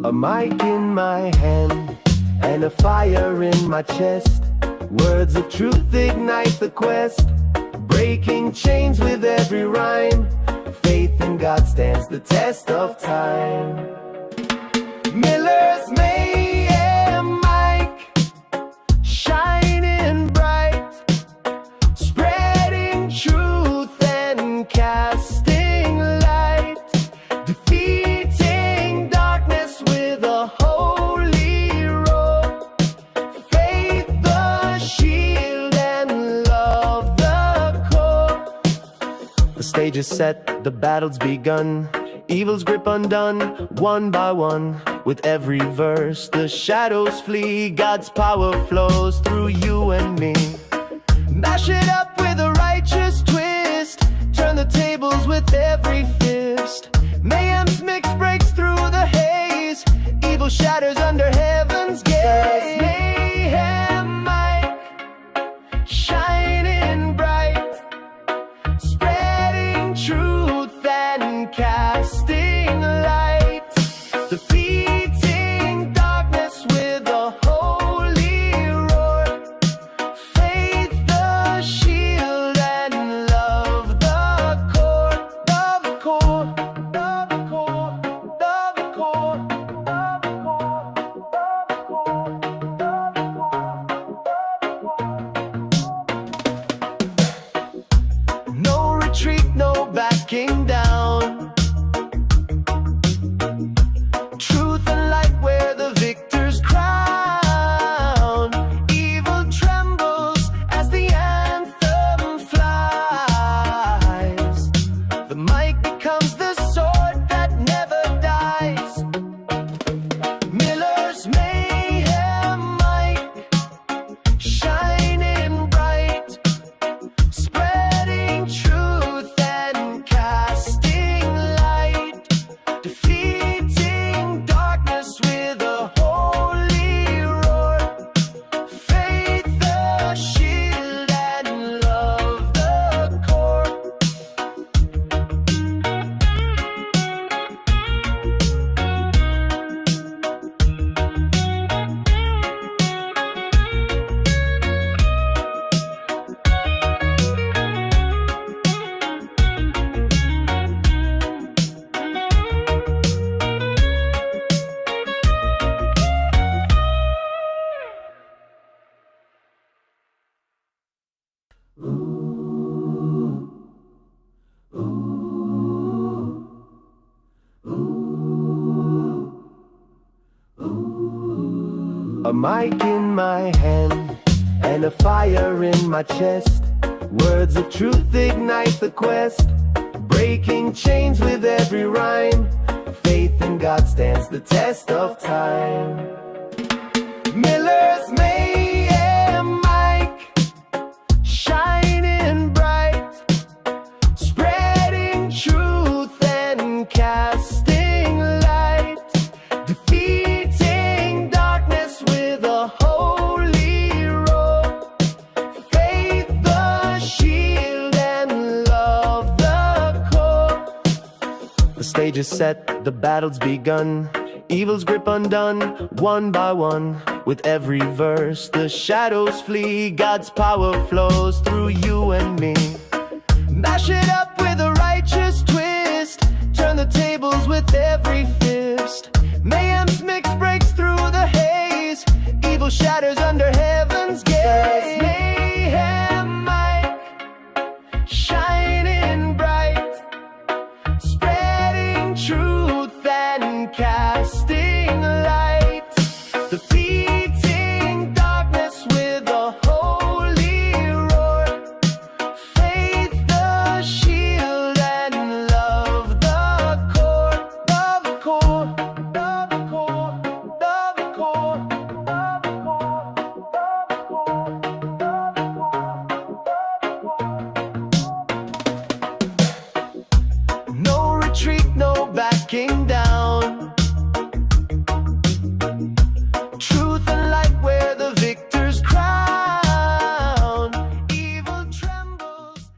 A mic in my hand and a fire in my chest. Words of truth ignite the quest, breaking chains with every rhyme. Faith in God stands the test of time. Miller's Mayhem mic, shining bright, spreading truth and casting light, defeating darkness with a holy roar. Faith the shield and love the core. The stage is set, the battle's begun, evil's grip undone, one by one. With every verse, the shadows flee, God's power flows through you and me. Mash it up with a righteous twist, turn the tables with every fist. Mayhem's mix breaks through the haze, evil shatters under heaven's gaze. Mayhem mic, shining bright, spreading truth and casting light, defeating darkness with a holy roar. Faith the shield and love the core. Love the core, love the core, love the core, love the core, love the core. No retreat, no backing down. Truth and light where the victor's crown. Evil trembles as the anthem flies. The mic becomes the sword that never dies. Miller's Mayhem mic, shining bright, spreading truth and casting light, defeating darkness with a holy roar. Faith the shield and love the core. A mic in my hand and a fire in my chest. Words of truth ignite the quest, breaking chains with every rhyme. Faith in God stands the test of time. Miller's Mayhem mic, shining bright, spreading truth and casting light, defeating darkness with a holy roar. Faith the shield and love the core. The stage is set, the battle's begun, evil's grip undone, one by one. With every verse, the shadows flee, God's power flows through you and me. Mash it up with a righteous twist, turn the tables with every fist. Mayhem's mix breaks through the haze, evil shatters under heaven's gaze. Mayhem mic, shining bright, spreading truth and casting light, defeating darkness with a holy roar. Faith the shield and love the core. Love the core, love the core, love the core, love the core, love the core, love the core. No retreat, no backing down. Truth and light where the victor's crown. Evil trembles.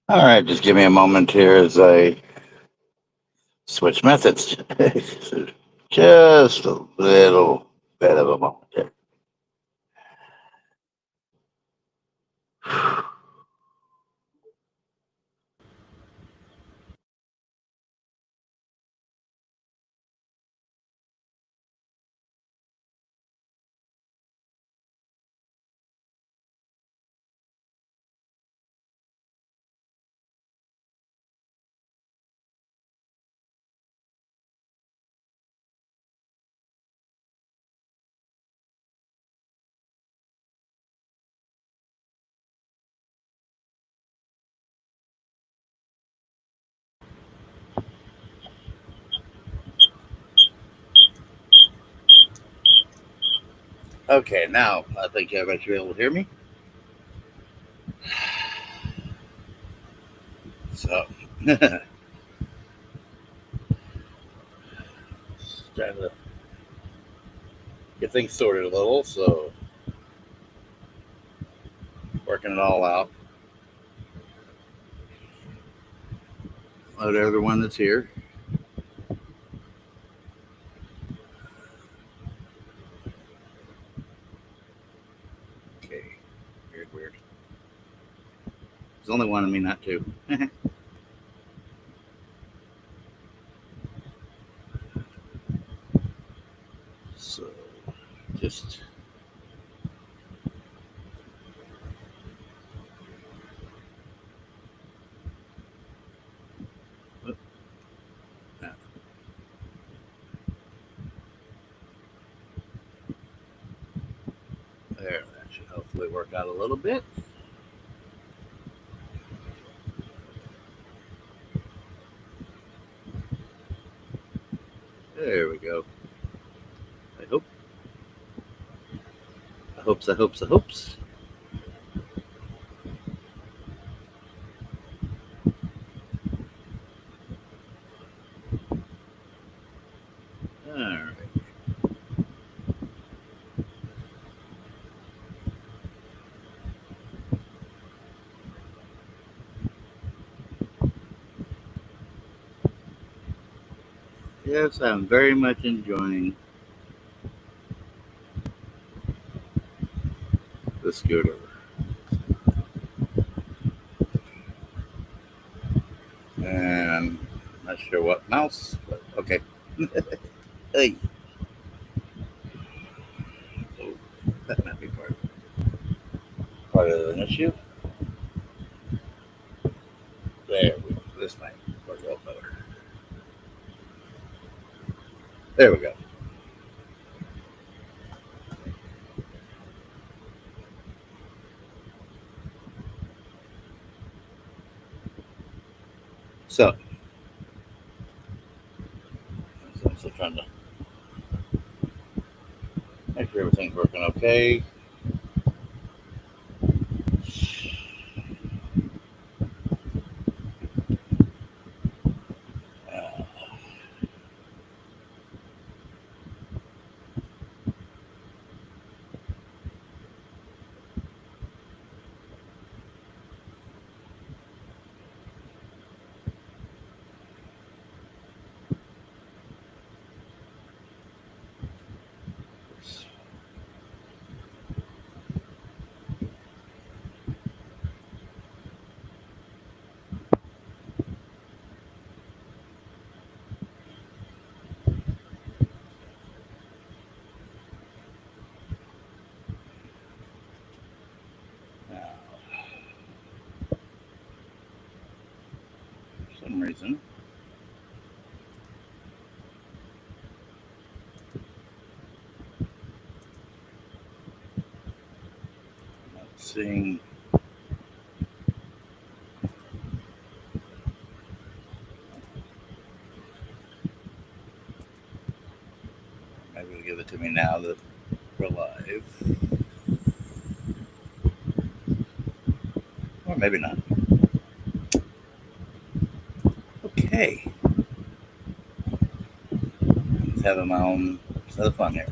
All right, just give me a moment here as I switch methods. Just a little bit of a moment here. Okay, now I think everybody should be able to hear me. So, trying to get things sorted a little, so working it all out. Hello to everyone that's here. Okay, weird. There's only one of me, not two. So, just there. That should hopefully work out a little bit. There we go. I hope. I hopes. All right. Yes, I'm very much enjoying the scooter. And not sure what mouse, but okay. Hey. Oh, that might be part of an issue. There we go. This might work a little better. There we go. So I'm still trying to make sure everything's working okay. Uh, Now, for some reason, I'm not seeing. Maybe it'll give it to me now that we're live. Or maybe not. Okay. Just having my own set of fun here.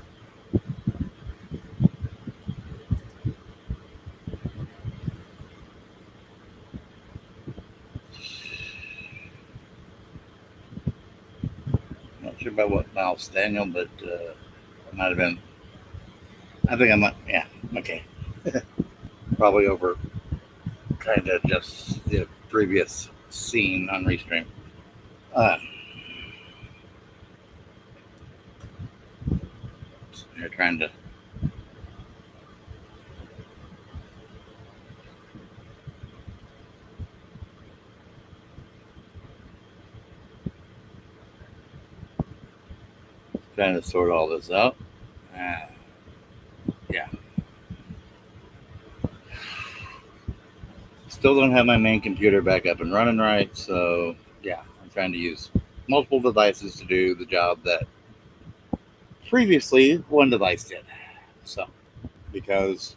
sure about what Miles Daniel, but it might have been. I think I might. Yeah. Okay. Probably over trying to adjust the previous scene on Restream. Uh, they're trying to sort all this out. Yeah. Still don't have my main computer back up and running right, so yeah, I'm trying to use multiple devices to do the job that previously one device did. So, because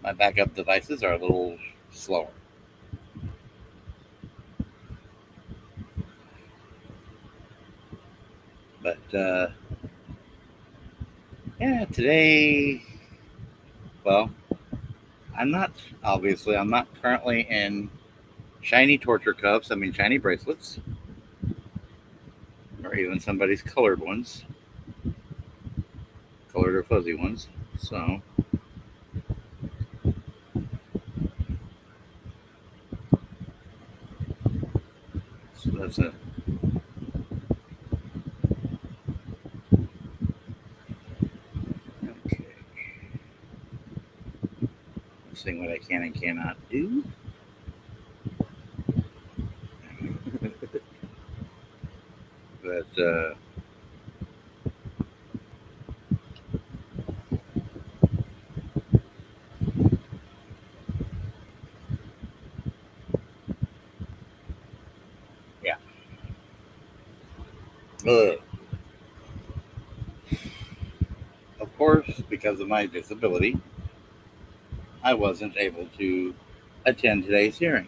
my backup devices are a little slower. But yeah, today, well, I'm not currently in shiny torture cuffs. I mean, shiny bracelets, or even somebody's colored ones, colored or fuzzy ones. So that's a okay. Seeing what I can and cannot do. But yeah. Of course, because of my disability, I wasn't able to attend today's hearing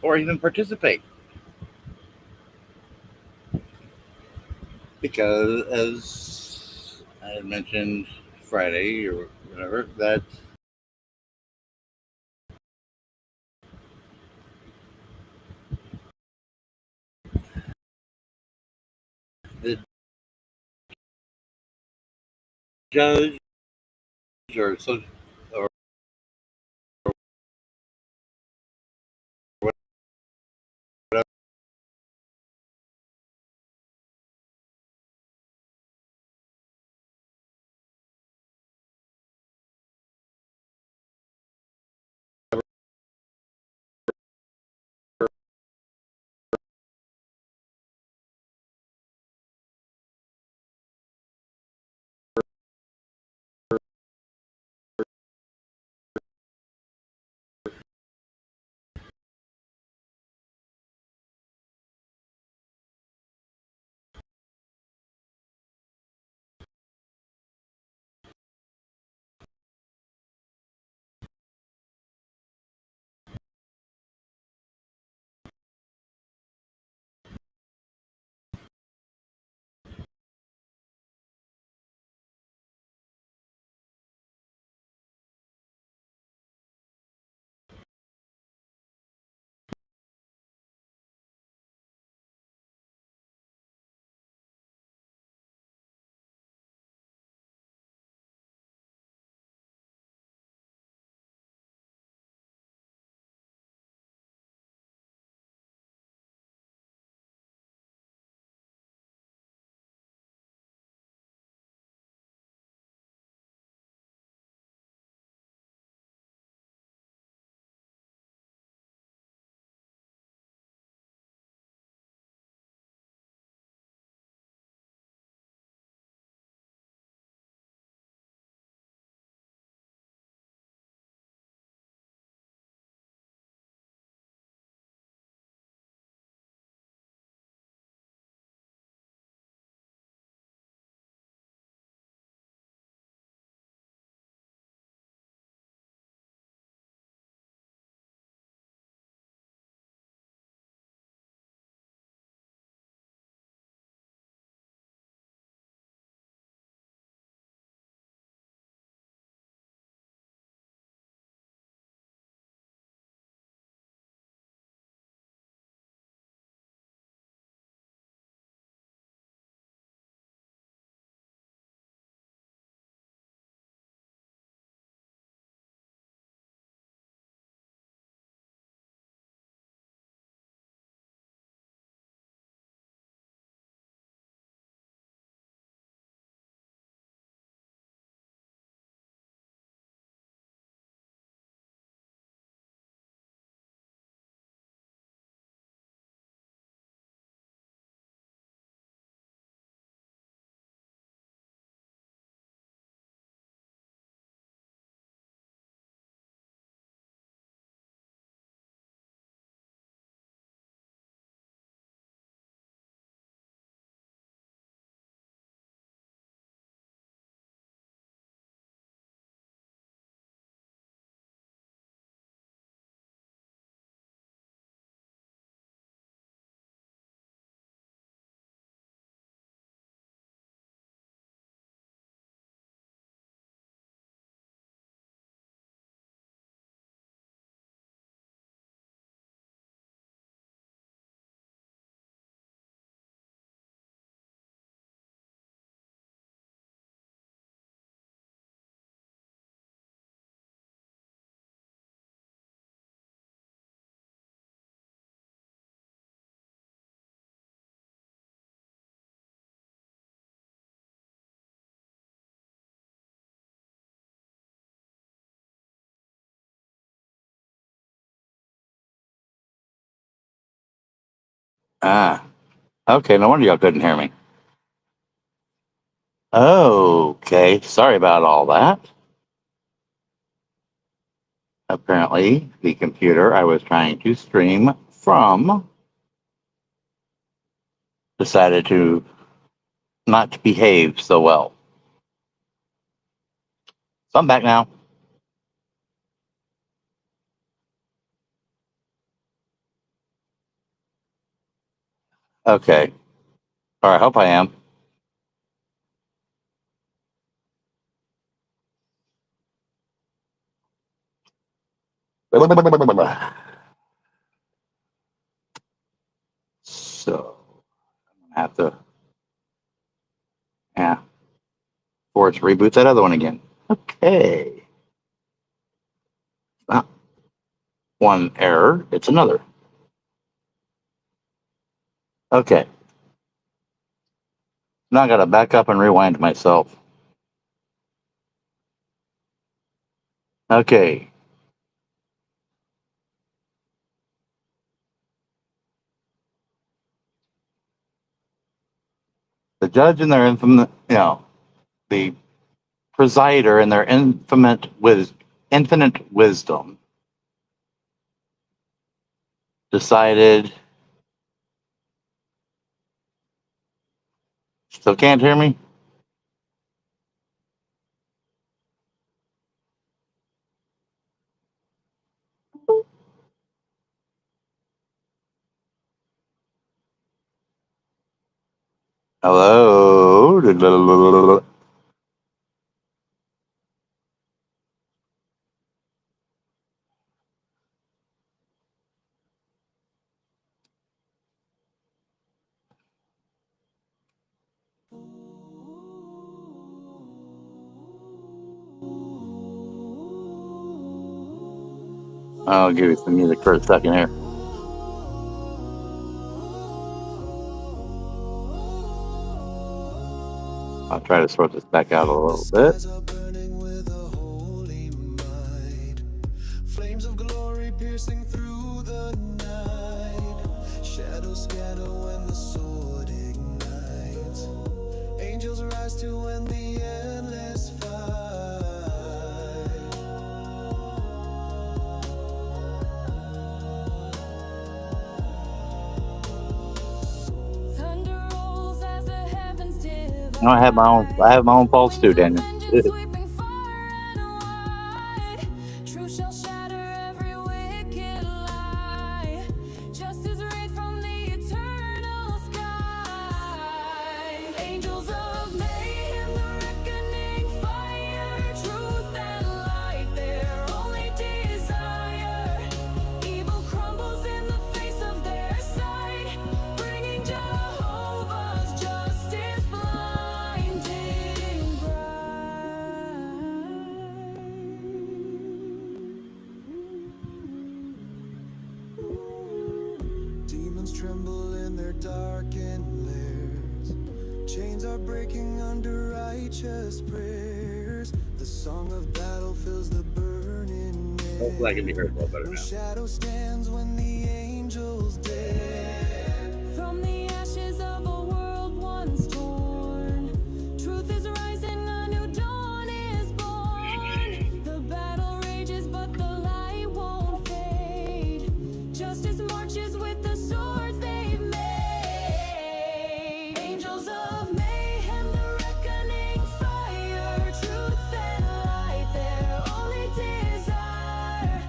or even participate, because as I had mentioned Friday or whatever, that the judge or so or Okay, no wonder y'all couldn't hear me. Okay, sorry about all that. Apparently, the computer I was trying to stream from decided to not behave so well. So I'm back now. Okay. Or I hope I am. So I have to, force reboot that other one again. Okay. Not one error, it's another. Okay. Now I gotta back up and rewind myself. Okay. The judge in their the presider in their infinite wisdom decided. Still can't hear me? Hello? I'll give you some music for a second here. I'll try to sort this back out a little bit. Flames of glory piercing through the night. Shadows scatter when the sword ignites. Angels rise to end the endless fight. Thunder rolls as the heavens divide. No, I have my own faults too, Daniel. Angels of mayhem, the reckoning fire, truth and light, their only desire. Evil crumbles in the face of their sight, bringing Jehovah's justice blinding bright. Demons tremble in their darkened lairs. Chains are breaking under righteous prayers. The song of battle fills the burning air. Hopefully I can be heard a little better No now. shadow stands when the angels dare. From the ashes of a world once torn, truth is rising, a new dawn is born. The battle rages, but the light won't fade. Justice marches with the swords they've made. Angels of mayhem, the reckoning fire, truth and light, their only desire.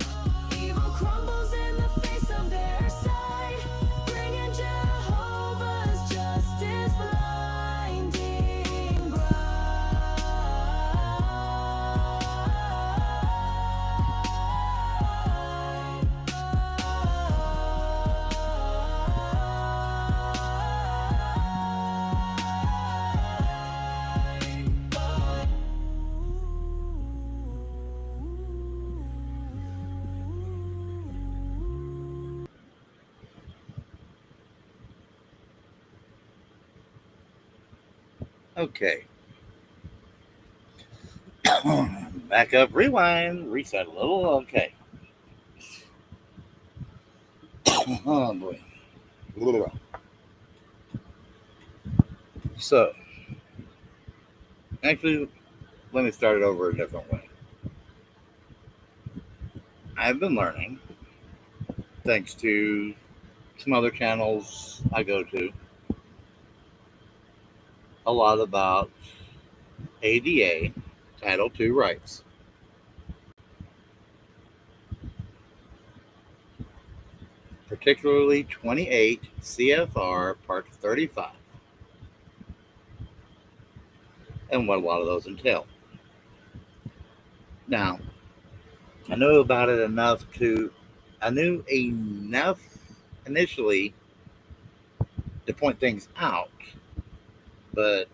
Evil crumbles in the face of their sight, bringing Jehovah's justice blinding Okay. Back up, rewind, reset a little. Okay. Oh boy. So, actually, let me start it over a different way. I've been learning, thanks to some other channels I go to, a lot about ADA, Title II rights. Particularly 28 CFR Part 35, and what a lot of those entail. Now, I knew enough initially to point things out, but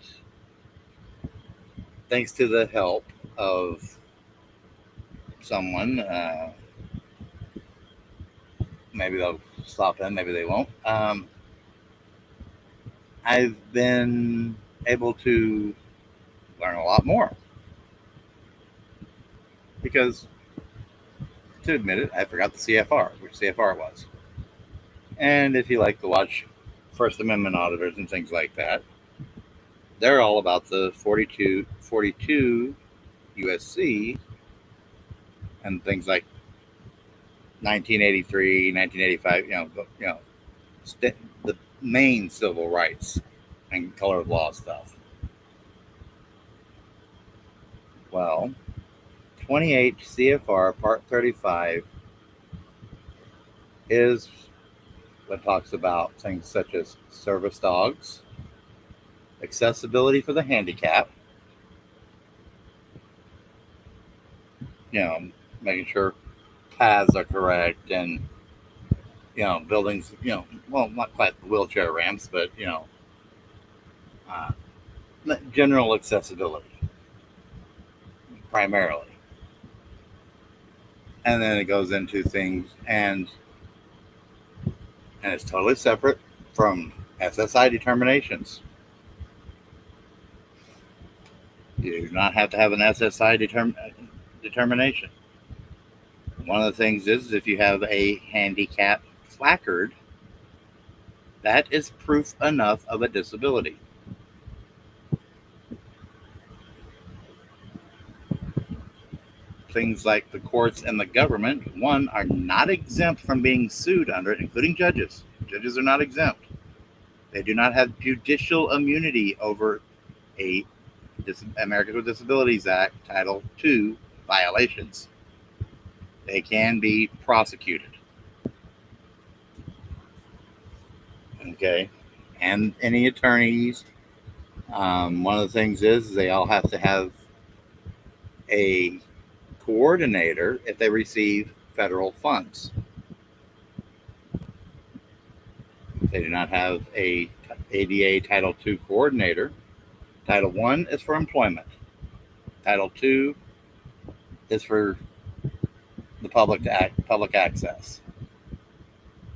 thanks to the help of someone, maybe they'll stop in, maybe they won't. I've been able to learn a lot more because, to admit it, I forgot the CFR, which CFR it was. And if you like to watch First Amendment auditors and things like that, they're all about the 42 USC and things like 1983, 1985. The main civil rights and color of law stuff. Well, 28 CFR Part 35 is what talks about things such as service dogs, accessibility for the handicapped, making sure paths are correct and, buildings, well, not quite wheelchair ramps, but, uh, general accessibility primarily. And then it goes into things, and it's totally separate from SSI determinations. You do not have to have an SSI determination. One of the things is if you have a handicap placard, that is proof enough of a disability. Things like the courts and the government, one, are not exempt from being sued under it, including judges. Judges are not exempt. They do not have judicial immunity over a Americans with Disabilities Act Title II violations. They can be prosecuted. Okay. And any attorneys, one of the things is they all have to have a coordinator if they receive federal funds. If they do not have a ADA Title II coordinator, Title I is for employment. Title II is for the public access.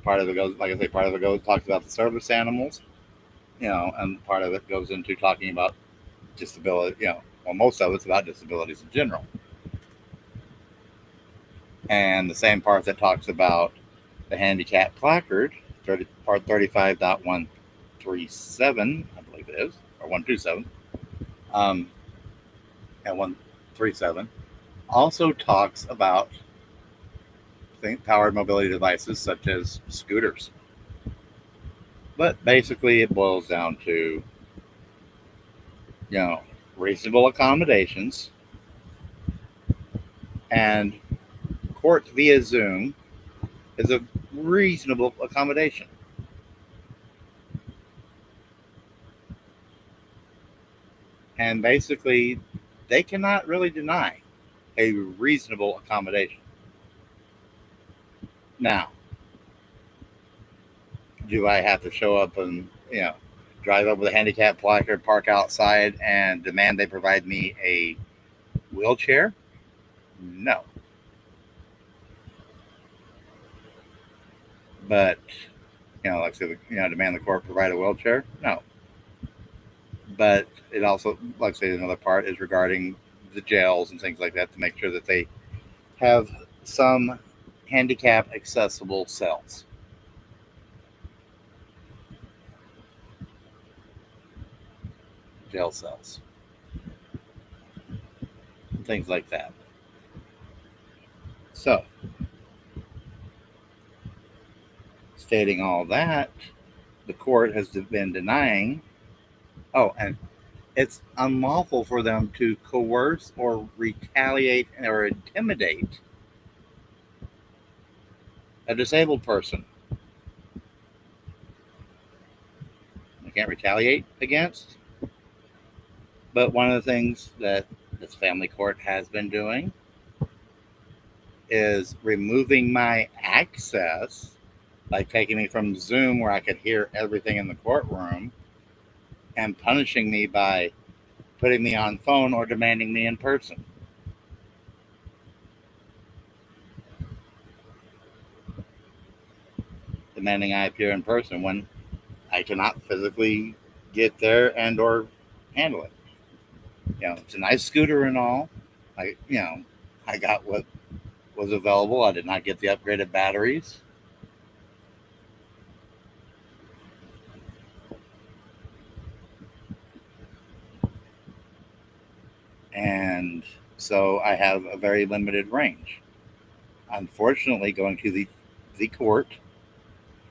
Part of it goes, like I say, talks about the service animals, and part of it goes into talking about disability, well, most of it's about disabilities in general. And the same part that talks about the handicap placard, part 35.137, I believe it is, or 127, and 137, also talks about powered mobility devices such as scooters. But basically it boils down to, reasonable accommodations, and court via Zoom is a reasonable accommodation. And basically, they cannot really deny a reasonable accommodation. Now, do I have to show up and, drive up with a handicap placard, park outside, and demand they provide me a wheelchair? No. But, like I said, demand the court provide a wheelchair? No. But it also, like I say, another part is regarding the jails and things like that to make sure that they have some handicap accessible cells. jail cells, things like that. So, stating all that, the court has been denying. Oh, and it's unlawful for them to coerce or retaliate or intimidate a disabled person. They can't retaliate against. But one of the things that this family court has been doing is removing my access, like taking me from Zoom where I could hear everything in the courtroom, and punishing me by putting me on phone or demanding me in person. Demanding I appear in person when I cannot physically get there and or handle it. It's a nice scooter and all. I got what was available. I did not get the upgraded batteries. And so I have a very limited range. Unfortunately, going to the court,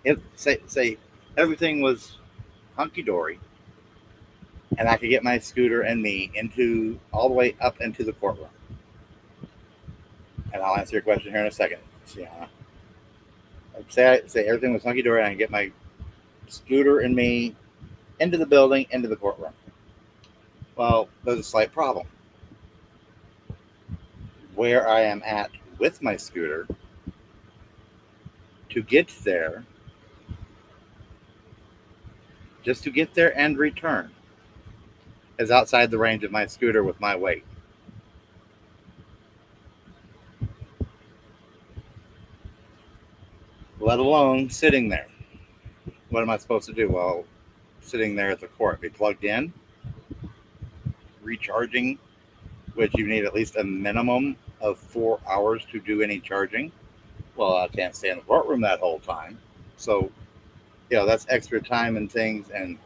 if say everything was hunky dory, and I could get my scooter and me into all the way up into the courtroom. And I'll answer your question here in a second, Sienna. Say everything was hunky dory, and I can get my scooter and me into the building, into the courtroom. Well, there's a slight problem. Where I am at with my scooter, to get there, just to get there and return, is outside the range of my scooter with my weight. Let alone sitting there. What am I supposed to do? Well, sitting there at the court, be plugged in, recharging, which you need at least a minimum of 4 hours to do any charging. Well, I can't stay in the courtroom that whole time. So, that's extra time and things, and,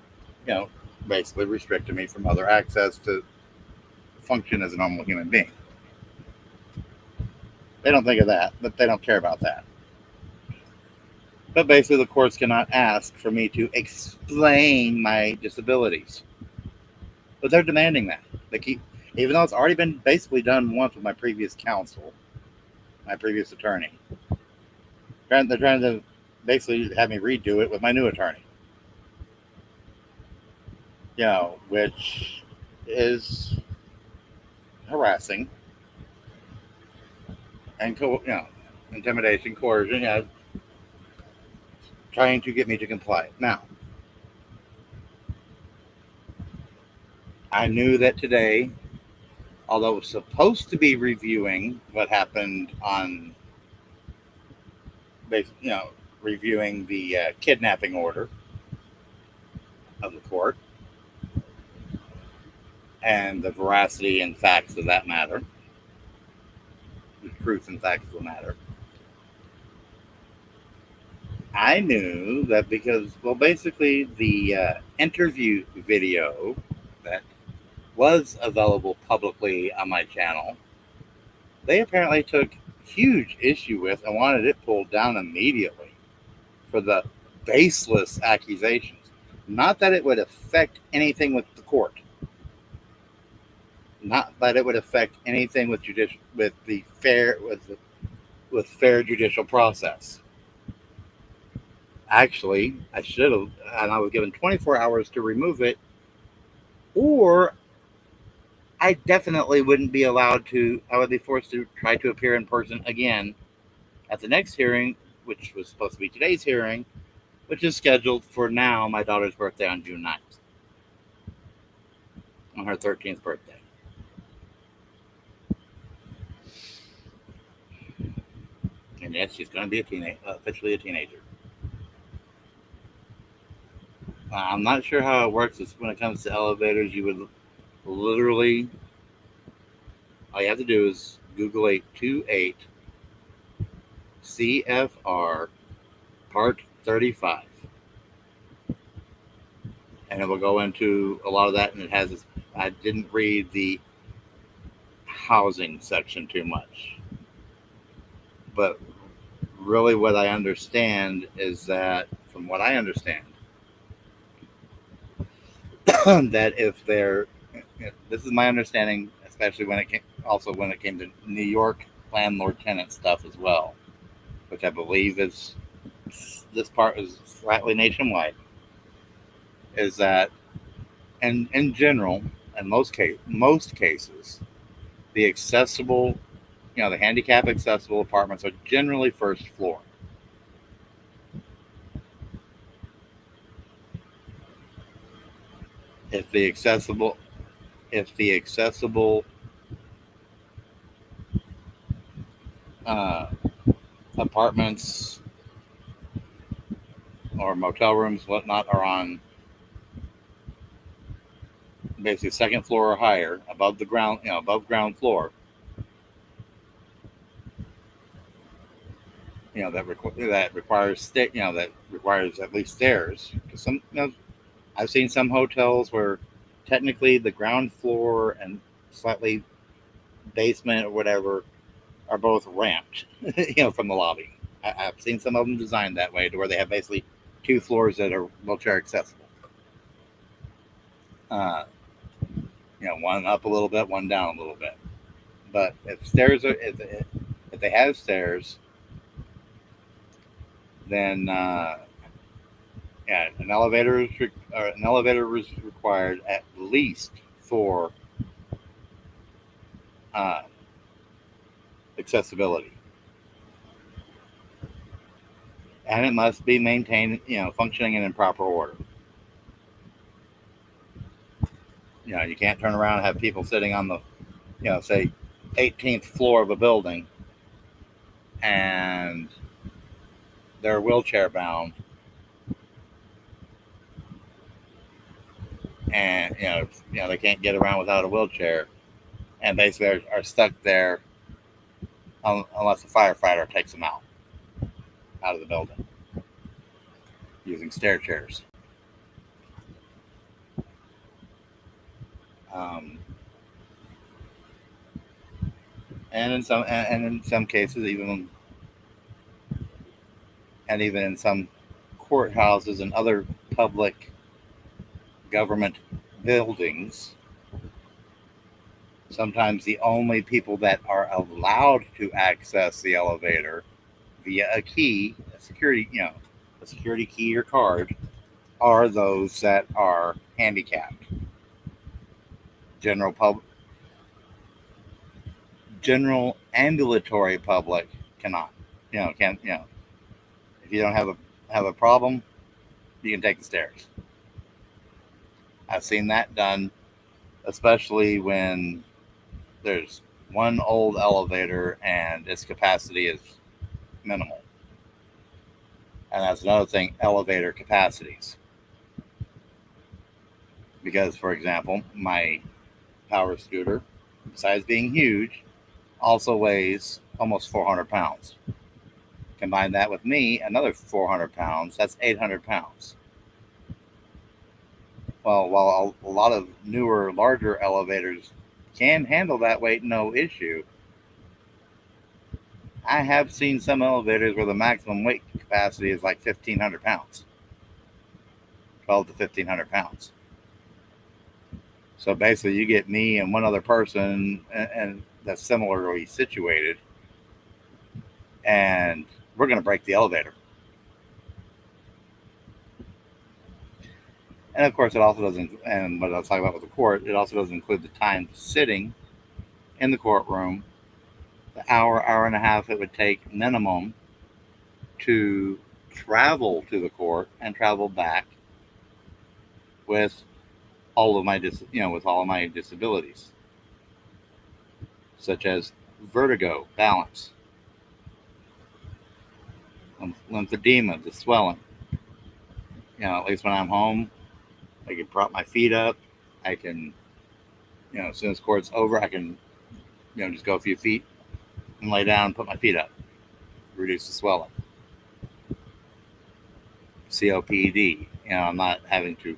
basically restricting me from other access to function as a normal human being. They don't think of that, but they don't care about that. But basically, the courts cannot ask for me to explain my disabilities. But they're demanding that. They keep, even though it's already been basically done once with my previous counsel, my previous attorney. They're trying to basically have me redo it with my new attorney. Which is harassing and intimidation, coercion, trying to get me to comply. Now, I knew that today, although it was supposed to be reviewing what happened on, reviewing the kidnapping order of the court and the veracity and facts of that matter, the truth and facts of the matter, I knew that because, basically the interview video that was available publicly on my channel, they apparently took huge issue with and wanted it pulled down immediately for the baseless accusations. Not that it would affect anything with the court. Not that it would affect anything with fair judicial process. Actually, I should have, and I was given 24 hours to remove it, or I definitely wouldn't be allowed to. I would be forced to try to appear in person again at the next hearing, which was supposed to be today's hearing, which is scheduled for now my daughter's birthday on June 9th, on her 13th birthday. And yes, she's going to be officially a teenager. I'm not sure how it works when it comes to elevators. You would literally, all you have to do is Google 828 CFR Part 35. and it will go into a lot of that. And it has this, I didn't read the housing section too much, but really what I understand is that, from what I understand, that if they're, this is my understanding, especially when it came, also when it came to New York landlord tenant stuff as well, which I believe is, this part is slightly nationwide, is that, and in general, in most cases, the accessible, the handicap accessible apartments are generally first floor. If the accessible, if the accessible uh, apartments or motel rooms, whatnot, are on basically second floor or higher, above the ground, above ground floor, that requires that requires at least stairs. Because some, I've seen some hotels where technically the ground floor and slightly basement or whatever are both ramped, from the lobby. I've seen some of them designed that way to where they have basically two floors that are wheelchair accessible. Uh, one up a little bit, one down a little bit. But if stairs are, if they have stairs, then yeah, an elevator is required at least for uh, accessibility, and it must be maintained, functioning and in proper order. You can't turn around and have people sitting on the, say, 18th floor of a building, and they're wheelchair bound, and they can't get around without a wheelchair, and basically are stuck there unless a firefighter takes them out of the building using stair chairs. Um, and in some cases, even in some courthouses and other public government buildings, sometimes the only people that are allowed to access the elevator via a key, a security key or card, are those that are handicapped. General general ambulatory public cannot. Can if you don't have a problem, you can take the stairs. I've seen that done, especially when there's one old elevator and its capacity is minimal. And that's another thing, elevator capacities. Because, for example, my power scooter, besides being huge, also weighs almost 400 pounds. Combine that with me, another 400 pounds, that's 800 pounds. Well, while a lot of newer, larger elevators can handle that weight, no issue, I have seen some elevators where the maximum weight capacity is like 1,500 pounds, 12 to 1,500 pounds. So basically, you get me and one other person, and that's similarly situated, and we're going to break the elevator. And of course, it also doesn't, and what I was talking about with the court, it also doesn't include the time sitting in the courtroom, the hour and a half it would take minimum to travel to the court and travel back with all of my with all of my disabilities, such as vertigo, balance, lymphedema, the swelling. At least when I'm home, I can prop my feet up. I can, as soon as court's over, I can, just go a few feet and lay down and put my feet up, reduce the swelling. COPD, I'm not having to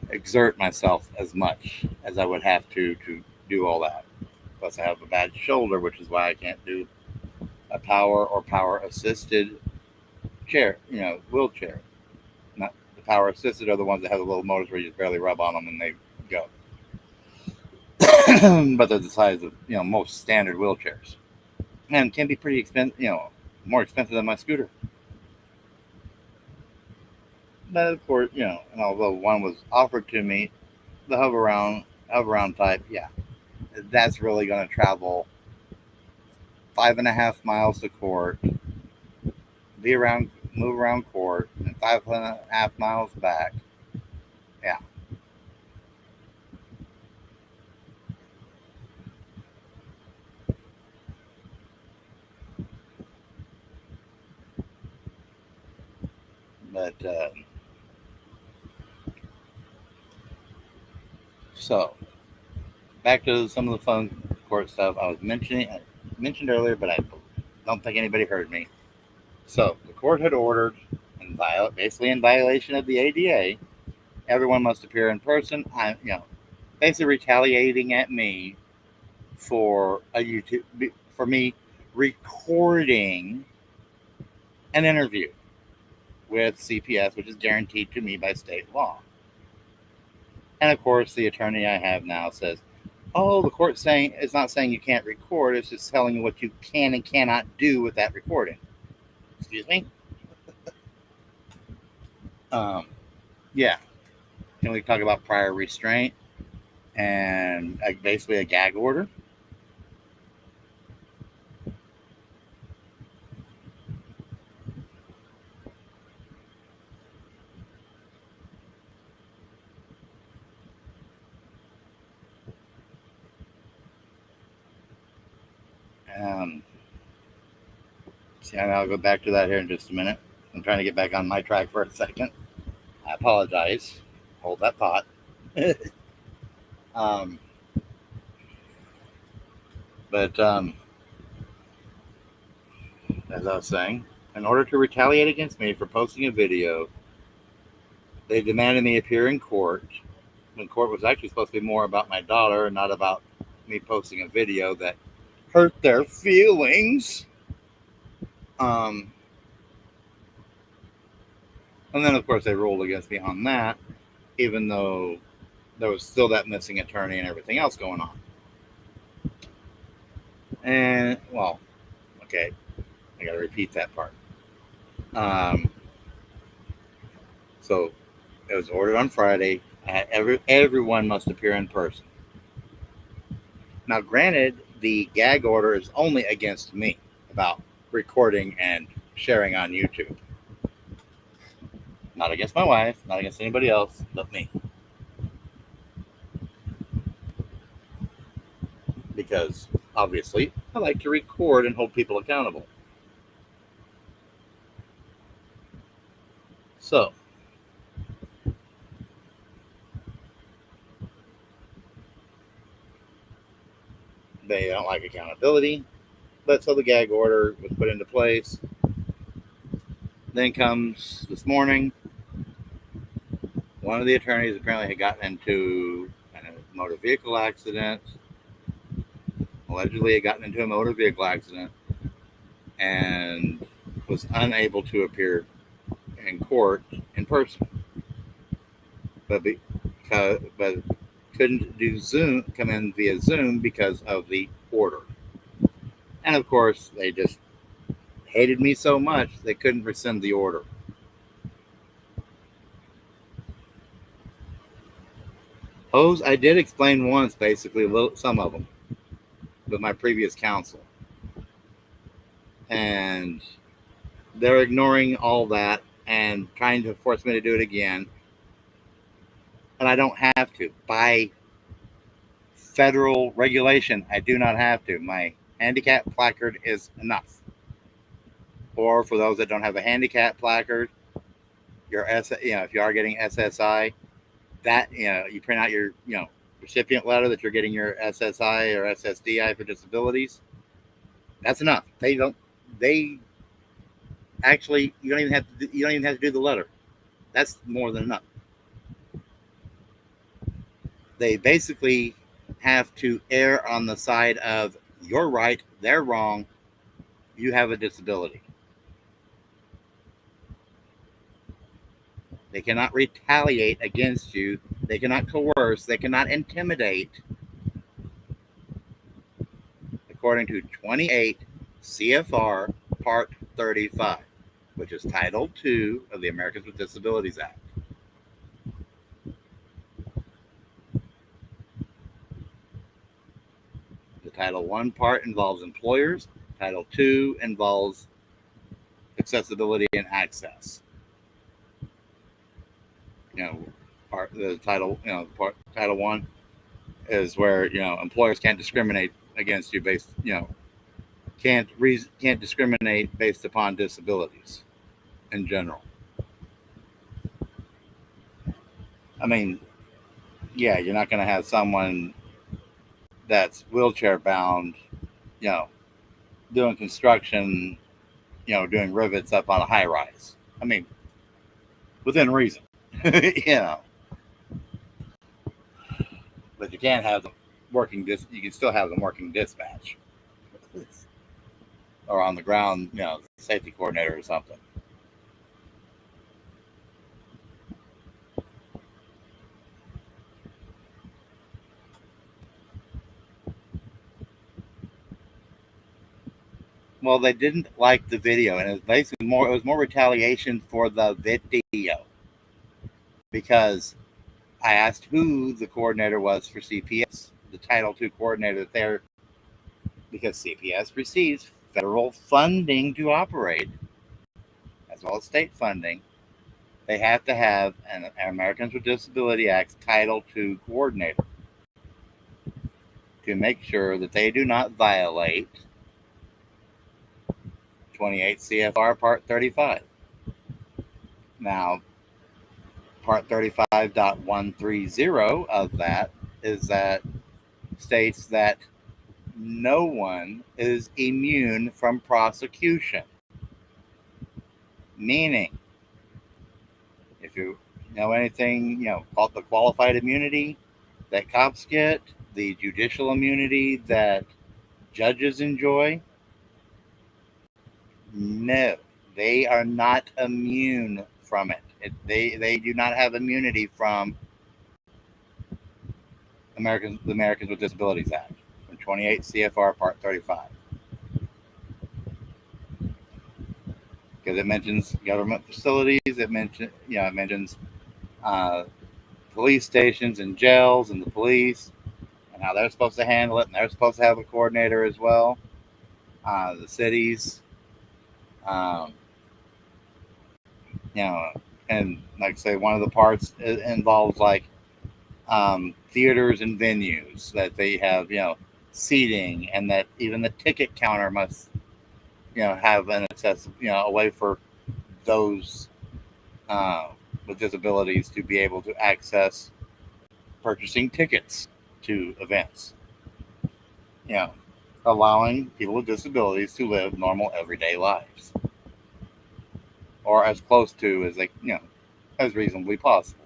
exert myself as much as I would have to do all that. Plus, I have a bad shoulder, which is why I can't do a power or power assisted chair, wheelchair. Not the power assisted are the ones that have the little motors where you just barely rub on them and they go. But they're the size of most standard wheelchairs, and can be pretty expensive. More expensive than my scooter. But of course, and although one was offered to me, the hover around type, yeah, that's really going to travel 5.5 miles to court, move around court, and 5.5 miles back. Yeah. But so back to some of the phone court stuff I mentioned earlier, but I don't think anybody heard me. So the court had ordered, basically in violation of the ADA, everyone must appear in person. Basically retaliating at me for me recording an interview with CPS, which is guaranteed to me by state law. And of course, the attorney I have now says, "Oh, the court's saying it's not saying you can't record; it's just telling you what you can and cannot do with that recording." Excuse me. Yeah. Can we talk about prior restraint and basically a gag order? I'll go back to that here in just a minute. I'm trying to get back on my track for a second. I apologize. Hold that thought. But as I was saying, in order to retaliate against me for posting a video, they demanded me appear in court. When court was actually supposed to be more about my daughter and not about me posting a video that hurt their feelings. And then, of course, they ruled against me on that, even though there was still that missing attorney and everything else going on. And, well, okay, I got to repeat that part. So it was ordered on Friday. Everyone must appear in person. Now, granted, the gag order is only against me about recording and sharing on YouTube. Not against my wife, not against anybody else, but me. Because, obviously, I like to record and hold people accountable. So, they don't like accountability, but so the gag order was put into place. Then comes this morning, one of the attorneys apparently had gotten into a motor vehicle accident. Allegedly had gotten into a motor vehicle accident and was unable to appear in court in person. But couldn't come in via Zoom because of the order. And of course, they just hated me so much they couldn't rescind the order. I did explain once, basically, some of them, with my previous counsel. And they're ignoring all that and trying to force me to do it again. And I don't have to. By federal regulation, I do not have to. My handicap placard is enough. Or for those that don't have a handicap placard, if you are getting SSI, that you print out your recipient letter that you're getting your SSI or SSDI for disabilities. That's enough. They actually you don't even have to do the letter. That's more than enough. they basically have to err on the side of you're right, they're wrong, you have a disability. They cannot retaliate against you. They cannot coerce. They cannot intimidate. According to 28 CFR Part 35, which is Title II of the Americans with Disabilities Act. The Title I part involves employers. Title II involves accessibility and access. Title I is where employers can't discriminate against you based can't discriminate based upon disabilities in general. I mean, yeah, you're not going to have someone that's wheelchair bound, doing construction, doing rivets up on a high rise. I mean, within reason, but you can't have them working you can still have them working dispatch or on the ground, safety coordinator or something. Well, they didn't like the video, and it was basically more retaliation for the video, because I asked who the coordinator was for CPS, the Title II coordinator there, because CPS receives federal funding to operate, as well as state funding. They have to have an Americans with Disability Act Title II coordinator to make sure that they do not violate 28 CFR Part 35. Now, Part 35.130 of that states that no one is immune from prosecution. Meaning, if you know anything, called the qualified immunity that cops get, the judicial immunity that judges enjoy, no, they are not immune from it. They do not have immunity from the Americans with Disabilities Act, from 28 CFR Part 35. Because it mentions government facilities, it mentions police stations and jails and the police and how they're supposed to handle it, and they're supposed to have a coordinator as well. The cities, and like I say, one of the parts involves like theaters and venues that they have, seating, and that even the ticket counter must, have an accessible, a way for those with disabilities to be able to access purchasing tickets to events. Allowing people with disabilities to live normal everyday lives, or as close to as as reasonably possible.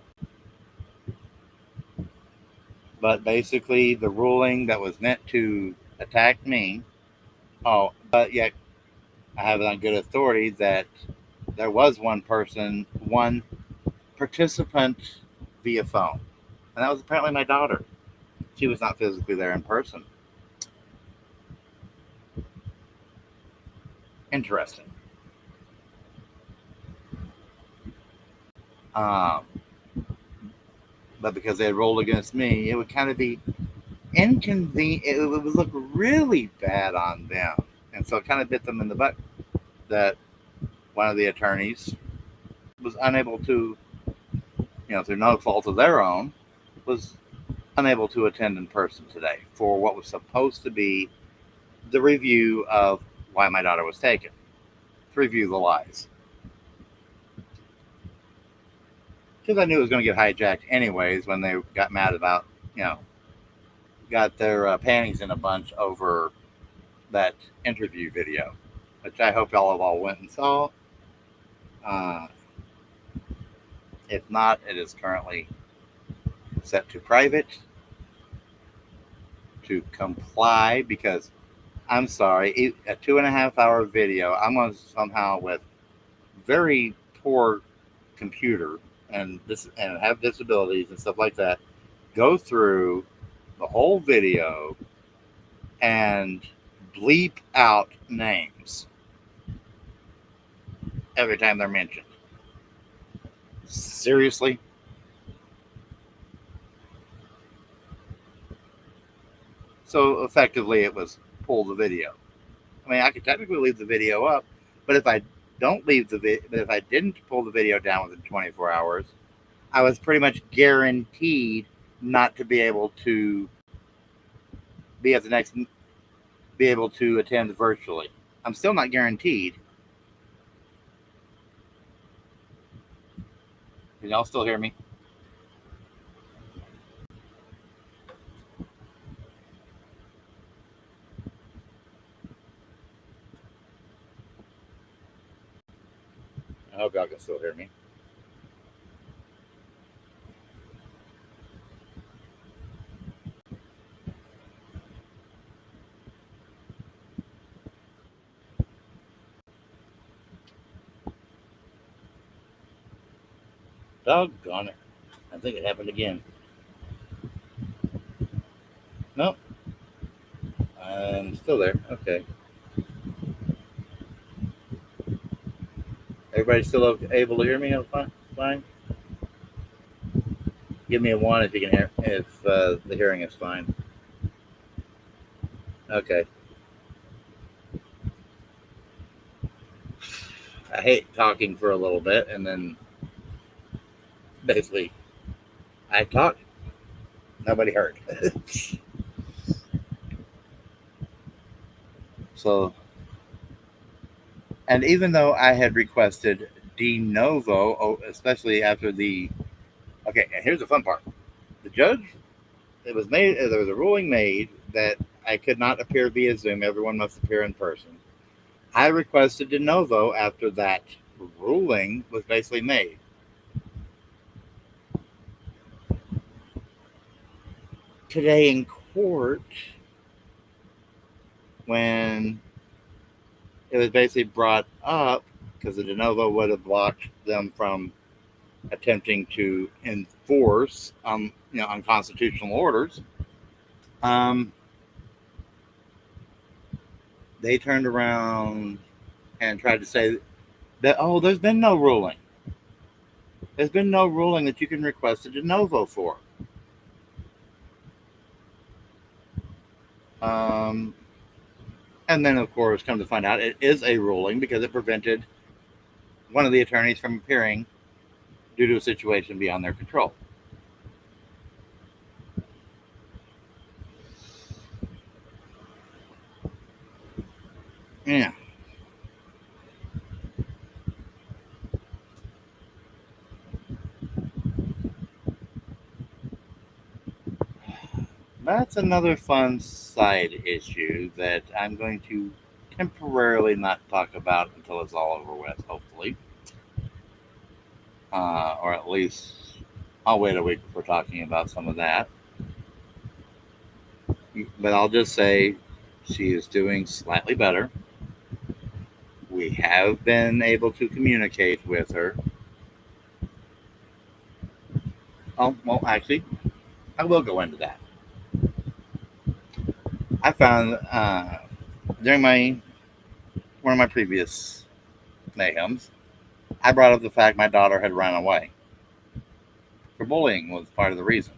But basically, the ruling that was meant to attack me, but yet I have it on good authority that there was one participant via phone, and that was apparently my daughter. She was not physically there in person. Interesting. But because they had rolled against me, it would kind of be inconvenient. It would look really bad on them, and so it kind of bit them in the butt that one of the attorneys was unable to, through no fault of their own, was unable to attend in person today for what was supposed to be the review of why my daughter was taken, to review the lies. Because I knew it was going to get hijacked anyways when they got mad about, got their panties in a bunch over that interview video, which I hope y'all have all went and saw. If not, it is currently set to private. to comply because I'm sorry, a 2.5 hour video, I'm on somehow with very poor computer and have disabilities and stuff like that, go through the whole video and bleep out names every time they're mentioned. Seriously? So effectively, it was pull the video. I mean, I could technically leave the video up, but if I don't leave but if I didn't pull the video down within 24 hours, I was pretty much guaranteed not to be able to be at the next, be able to attend virtually. I'm still not guaranteed. Can y'all still hear me? I hope y'all can still hear me. Doggone it. I think it happened again. Nope. I'm still there. Okay. Everybody still able to hear me? Fine. Give me a 1 if you can hear, if the hearing is fine. Okay. I hate talking for a little bit and then basically I talked. Nobody heard. So, and even though I had requested de novo, especially after the, okay, and here's the fun part. The judge, there was a ruling made that I could not appear via Zoom. Everyone must appear in person. I requested de novo after that ruling was basically made. Today in court, when it was basically brought up, because the de novo would have blocked them from attempting to enforce, unconstitutional orders. They turned around and tried to say that, oh, there's been no ruling. There's been no ruling that you can request a de novo for. And then, of course, come to find out it is a ruling because it prevented one of the attorneys from appearing due to a situation beyond their control. Yeah. That's another fun side issue that I'm going to temporarily not talk about until it's all over with, hopefully. Or at least I'll wait a week before talking about some of that. But I'll just say she is doing slightly better. We have been able to communicate with her. Oh, well, actually, I will go into that. I found during one of my previous mayhems, I brought up the fact my daughter had run away. For bullying was part of the reason.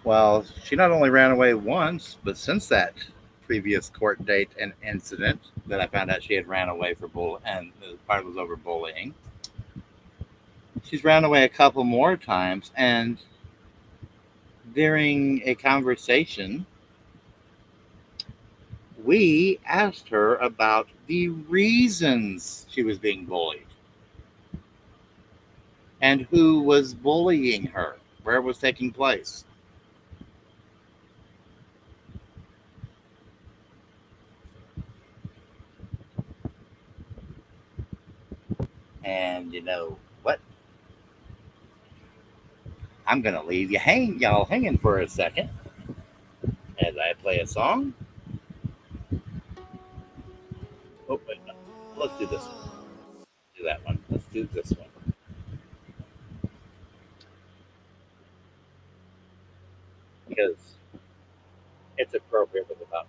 Well, she not only ran away once, but since that previous court date and incident that I found out she had ran away for and the part was over bullying, she's ran away a couple more times. And during a conversation, we asked her about the reasons she was being bullied and who was bullying her, where it was taking place. And you know what? I'm going to leave y'all hanging for a second as I play a song. Oh, wait, no. Let's do this one. Do that one. Let's do this one. Because it's appropriate with the top.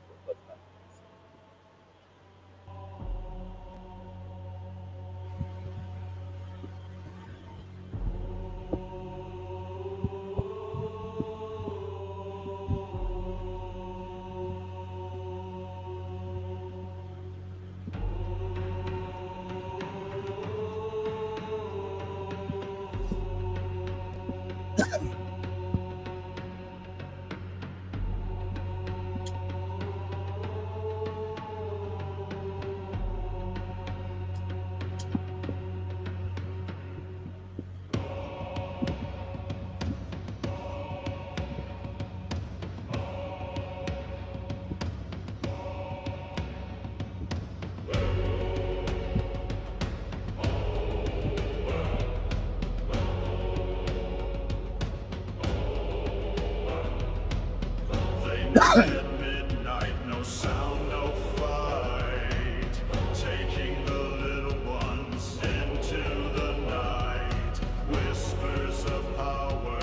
At midnight, no sound, no fight. Taking the little ones into the night. Whispers of power,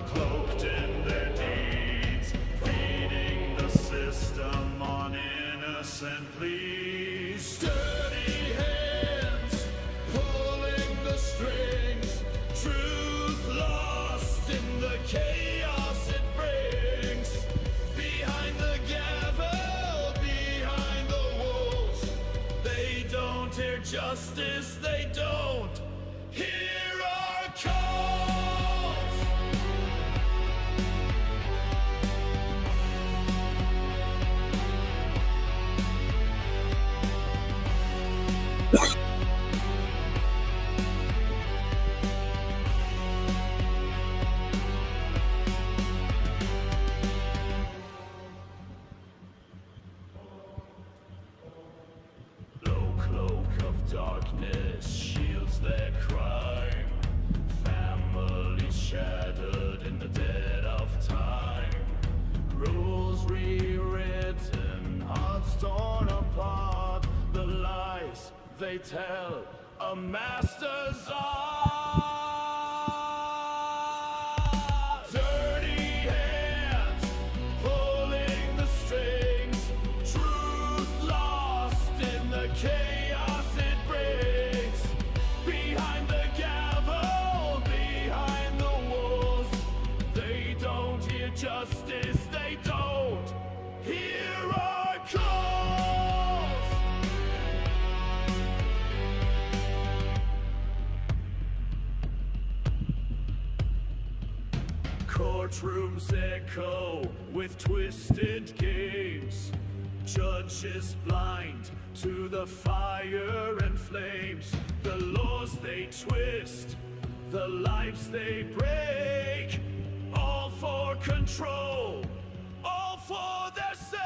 cloaked in their deeds. Feeding the system on innocent pleas. Sturdy hands, pulling the strings. Truth lost in the chaos it brings. Behind the gavel, behind the walls, they don't hear justice, they don't hear our calls. Low cloak of darkness shields their crime. Families shattered in the dead of time. Rules rewritten, hearts torn apart. The lies they tell, a master's art. Dirty hands, pulling the strings. Truth lost in the chaos it brings. Behind the gavel, behind the walls, they don't hear justice, they don't hear our calls. Courtrooms echo with twisted games. Judges blind to the fire and flames. The laws they twist, the lives they break. All for control, all for their sake.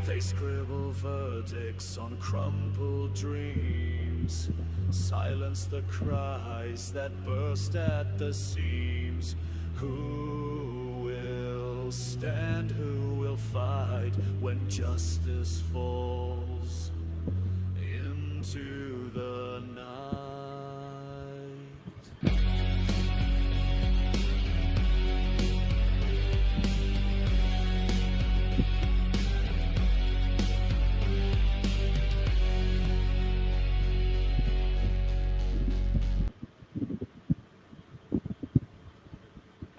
They scribble verdicts on crumpled dreams. Silence the cries that burst at the seams. Who will stand? Who will fight when justice falls into the night?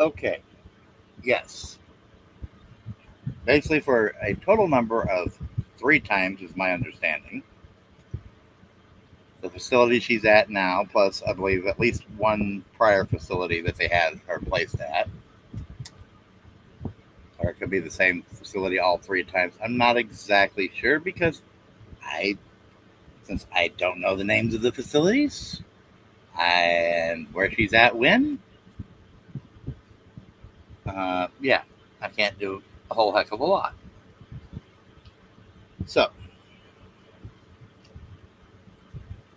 Okay. Yes. Basically, for a total number of 3 times, is my understanding. The facility she's at now, plus I believe at least one prior facility that they had her placed at. Or it could be the same facility all 3 times. I'm not exactly sure because I since I don't know the names of the facilities and where she's at when, yeah, I can't do a whole heck of a lot. So,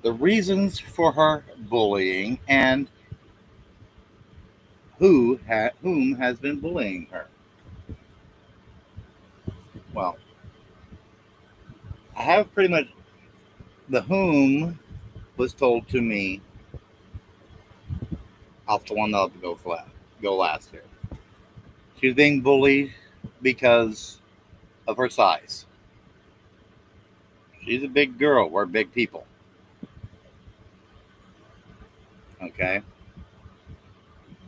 the reasons for her bullying and whom has been bullying her. Well, I have pretty much the whom was told to me off the one that'll go last here. She was being bullied because of her size. She's a big girl. We're big people. Okay.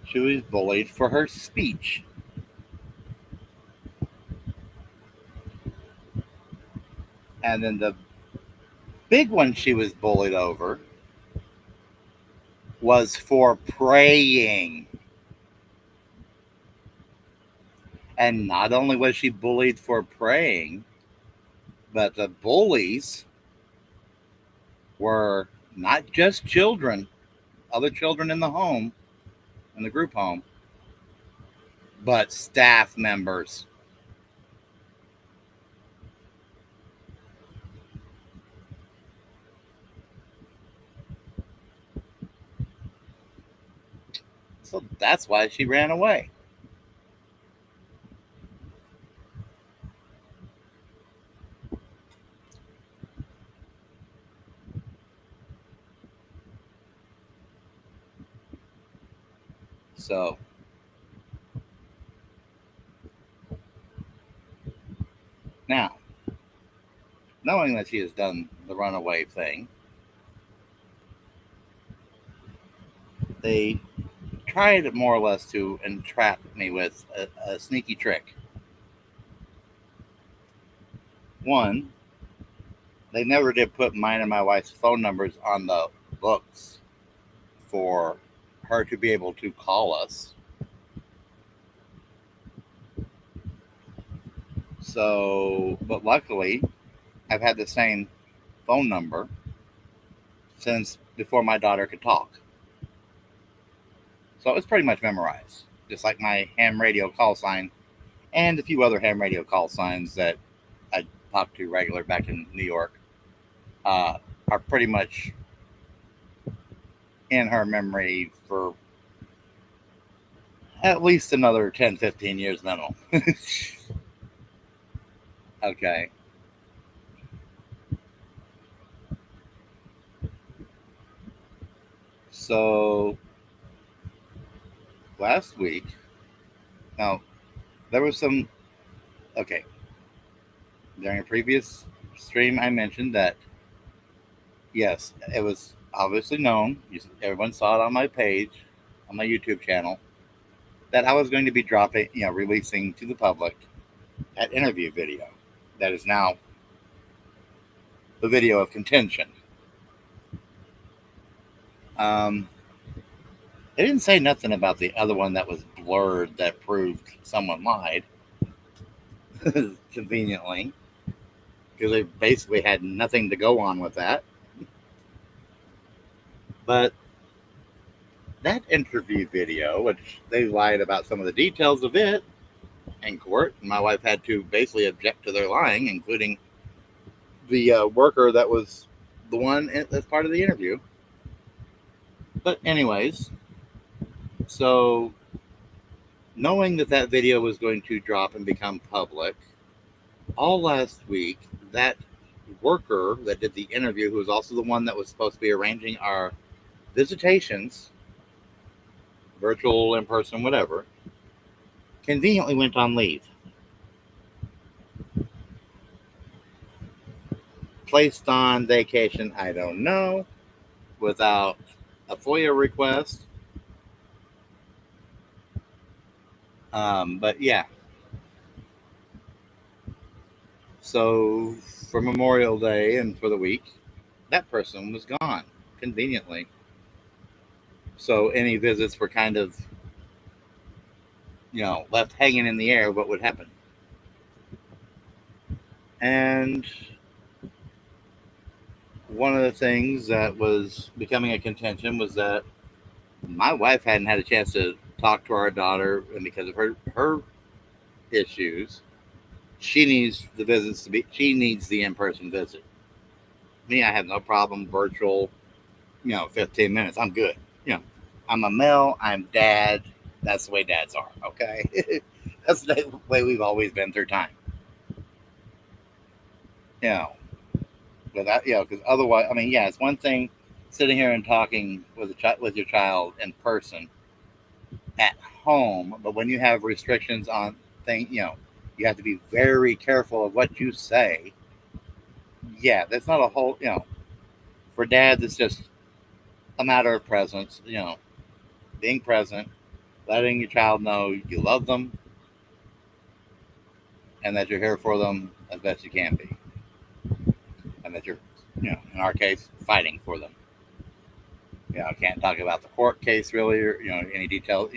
She was bullied for her speech. And then the big one she was bullied over was for praying. And not only was she bullied for praying, but the bullies were not just children, other children in the home, in the group home, but staff members. So that's why she ran away. So now, knowing that she has done the runaway thing, they tried more or less to entrap me with a sneaky trick. One, they never did put mine and my wife's phone numbers on the books for her to be able to call us. So, but luckily, I've had the same phone number since before my daughter could talk. So it was pretty much memorized, just like my ham radio call sign and a few other ham radio call signs that I talked to regular back in New York are pretty much in her memory for at least another 10, 15 years minimum. Okay. So last week, now there was some, okay, during a previous stream, I mentioned that, yes, it was obviously known, everyone saw it on my page, on my YouTube channel, that I was going to be releasing to the public that interview video that is now the video of contention. They didn't say nothing about the other one that was blurred that proved someone lied, conveniently, because they basically had nothing to go on with that. But that interview video, which they lied about some of the details of it in court, and my wife had to basically object to their lying, including the worker that was the one that's part of the interview. But anyways, so knowing that video was going to drop and become public, all last week, that worker that did the interview, who was also the one that was supposed to be arranging our visitations, virtual, in person, whatever, conveniently went on leave. Placed on vacation, I don't know, without a FOIA request. But yeah. So for Memorial Day and for the week, that person was gone, conveniently. So any visits were kind of, left hanging in the air what would happen. And one of the things that was becoming a contention was that my wife hadn't had a chance to talk to our daughter, and because of her issues, she needs the visits to be. She needs the in-person visit. Me, I have no problem virtual. 15 minutes. I'm good. You know, I'm a male. I'm dad. That's the way dads are. Okay, that's the way we've always been through time. You know, without because otherwise, I mean, yeah, it's one thing sitting here and talking with with your child in person at home, but when you have restrictions on things, you have to be very careful of what you say. Yeah, that's not a whole. For dads, it's just a matter of presence. Being present, letting your child know you love them and that you're here for them as best you can be, and that you're, in our case, fighting for them. I can't talk about the court case really, or any details,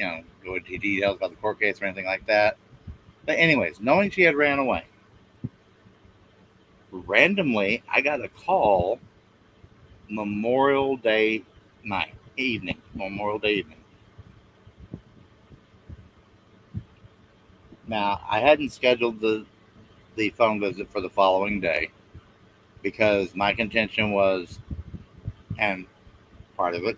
go into details about the court case or anything like that. But anyways, knowing she had ran away, randomly I got a call Memorial Day evening. Now I hadn't scheduled the phone visit for the following day because my contention was, and part of it,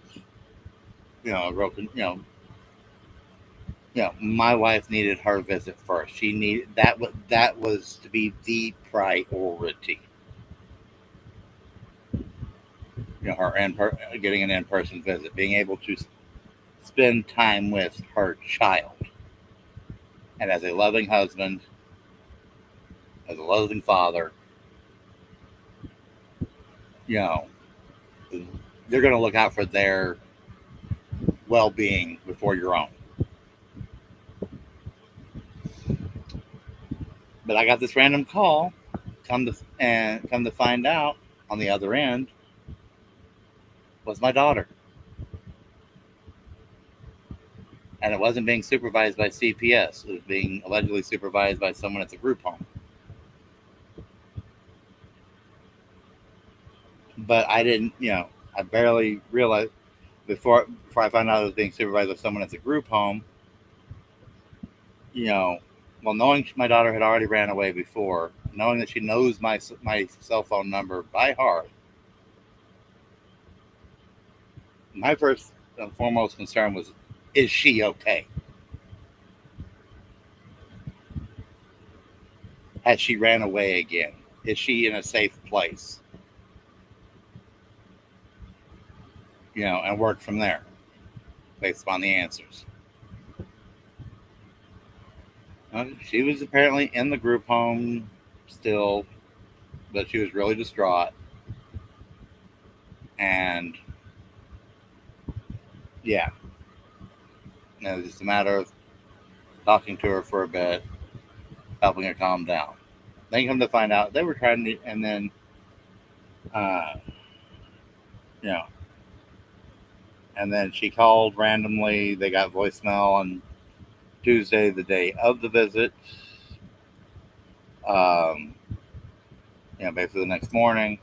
my wife needed her visit first. She needed that was to be the priority. Her getting an in-person visit, being able to spend time with her child, and as a loving husband, as a loving father, you're going to look out for their well-being before your own. But I got this random call, come to find out, on the other end was my daughter, and it wasn't being supervised by CPS. It was being allegedly supervised by someone at the group home. But I didn't, I barely realized before I found out it was being supervised by someone at the group home. Knowing my daughter had already ran away before, knowing that she knows my cell phone number by heart, my first and foremost concern was, is she okay? Has she ran away again? Is she in a safe place? And work from there based upon the answers. She was apparently in the group home still, but she was really distraught. And yeah, it was just a matter of talking to her for a bit, helping her calm down. Then come to find out they were trying to, and then, and then she called randomly. They got voicemail on Tuesday, the day of the visit. Basically the next morning.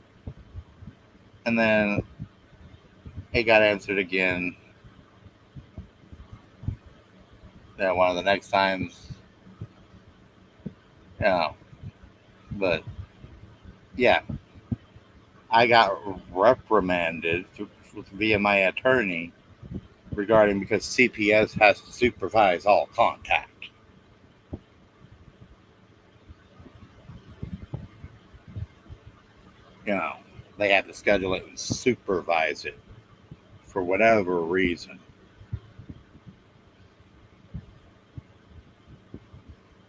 And then it got answered again. One of the next times. But yeah, I got reprimanded via my attorney regarding, because CPS has to supervise all contact. They have to schedule it and supervise it for whatever reason.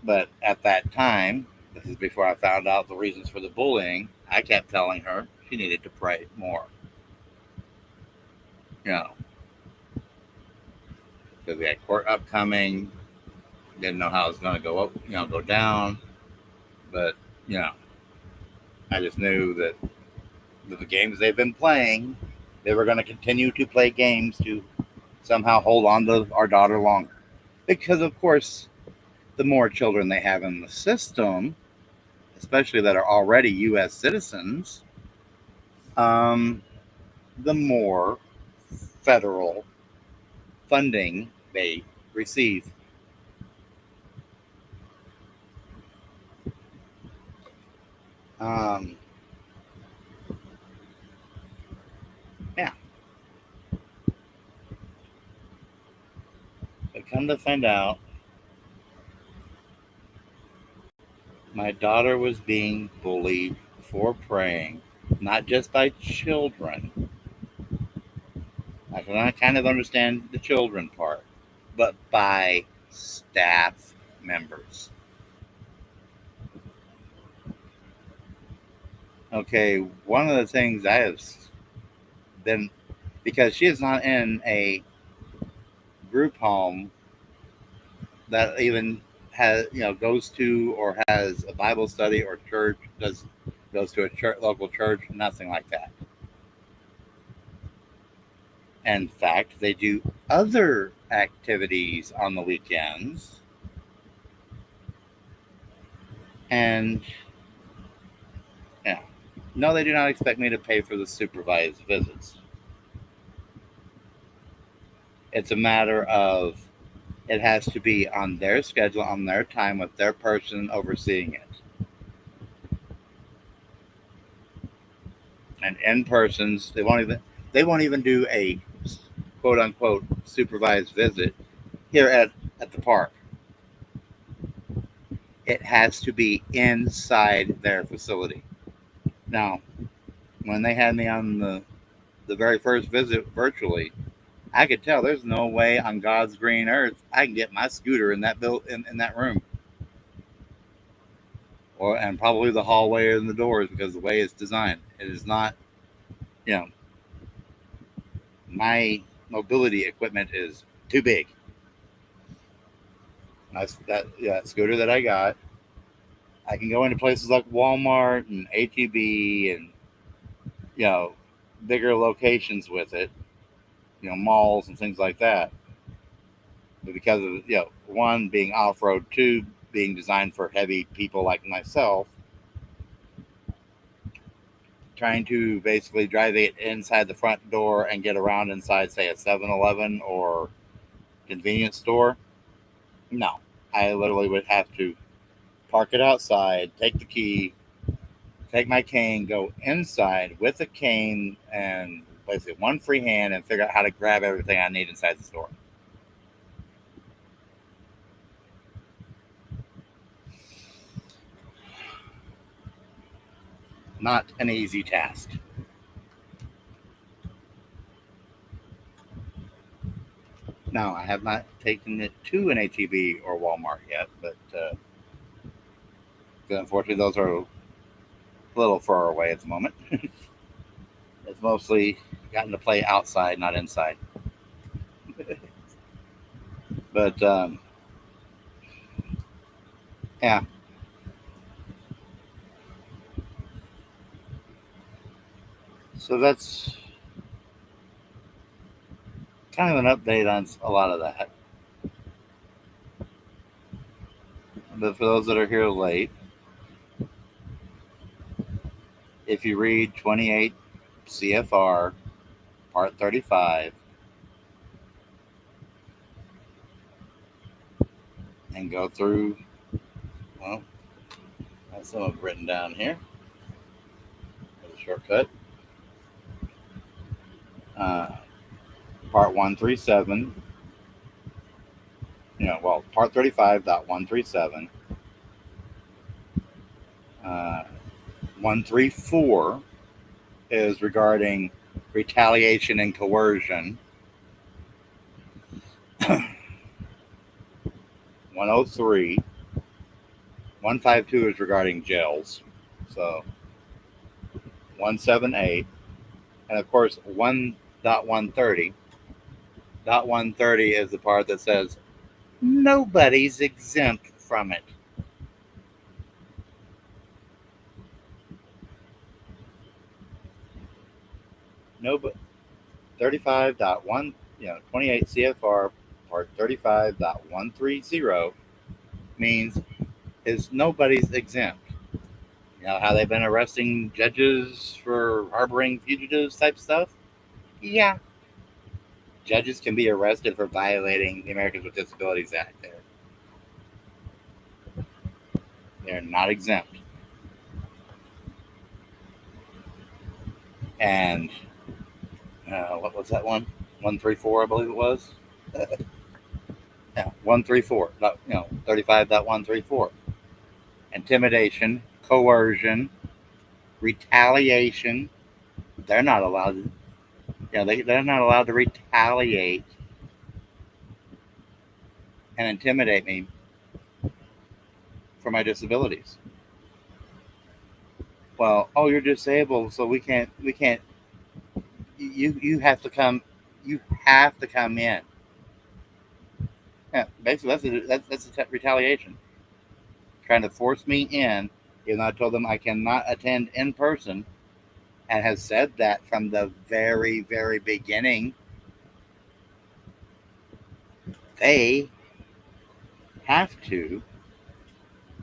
But at that time, this is before I found out the reasons for the bullying, I kept telling her she needed to pray more. Because we had court upcoming, didn't know how it was going to go up, go down. But, I just knew that the games they've been playing, they were going to continue to play games to somehow hold on to our daughter longer. Because, of course, the more children they have in the system, especially that are already U.S. citizens, the more federal funding they receive. Um, yeah, but come to find out, my daughter was being bullied for praying, not just by children. I can kind of understand the children part, but by staff members. Okay, one of the things I have been, because she is not in a group home that even has, goes to or has a Bible study or church, goes to a local church, nothing like that. In fact, they do other activities on the weekends, and yeah, no, they do not expect me to pay for the supervised visits. It's a matter of it has to be on their schedule, on their time, with their person overseeing it. And in persons, they won't even do a quote unquote supervised visit here at the park. It has to be inside their facility. Now, when they had me on the very first visit virtually, I could tell there's no way on God's green earth I can get my scooter in in that room, and probably the hallway and the doors, because the way it's designed, it is not. You know, my mobility equipment is too big. That scooter that I got, I can go into places like Walmart and HEB and you know bigger locations with it, malls and things like that. But because of one being off road, two being designed for heavy people like myself, trying to basically drive it inside the front door and get around inside, say, a 7-Eleven or convenience store, no. I literally would have to park it outside, take the key, take my cane, go inside with a cane and basically one free hand and figure out how to grab everything I need inside the store. Not an easy task. No, I have not taken it to an HEB or Walmart yet, but unfortunately those are a little far away at the moment. It's mostly gotten to play outside, not inside. But yeah. So that's kind of an update on a lot of that. But for those that are here late, if you read 28 CFR Part 35 and go through, well, I have some of it written down here as a shortcut. Part 137, Part 35.137, 134 is regarding retaliation and coercion. 103, 152 is regarding jails. So 178, and of course 1.130. .130 is the part that says nobody's exempt from it. No, but 35.1, 28 CFR Part 35.130 means is nobody's exempt. You know how they've been arresting judges for harboring fugitives type stuff? Yeah. Judges can be arrested for violating the Americans with Disabilities Act. They're not exempt. And what was that one? 134, I believe it was. Yeah, 134. 35.134. Intimidation, coercion, retaliation. They're not allowed. They're not allowed to retaliate and intimidate me for my disabilities. Well, oh, you're disabled, so we can't. You have to come. You have to come in. Yeah, basically that's retaliation. Trying to force me in, even though I told them I cannot attend in person, and has said that from the very, very beginning. They have to,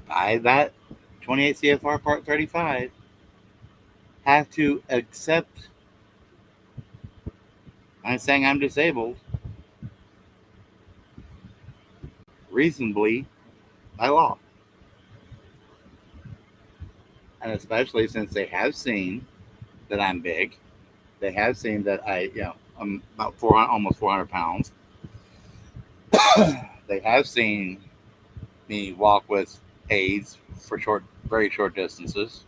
by that 28 CFR Part 35, have to accept my saying I'm disabled reasonably by law. And especially since they have seen that I'm big, they have seen that I'm about 400, almost 400 pounds. They have seen me walk with aids for very short distances.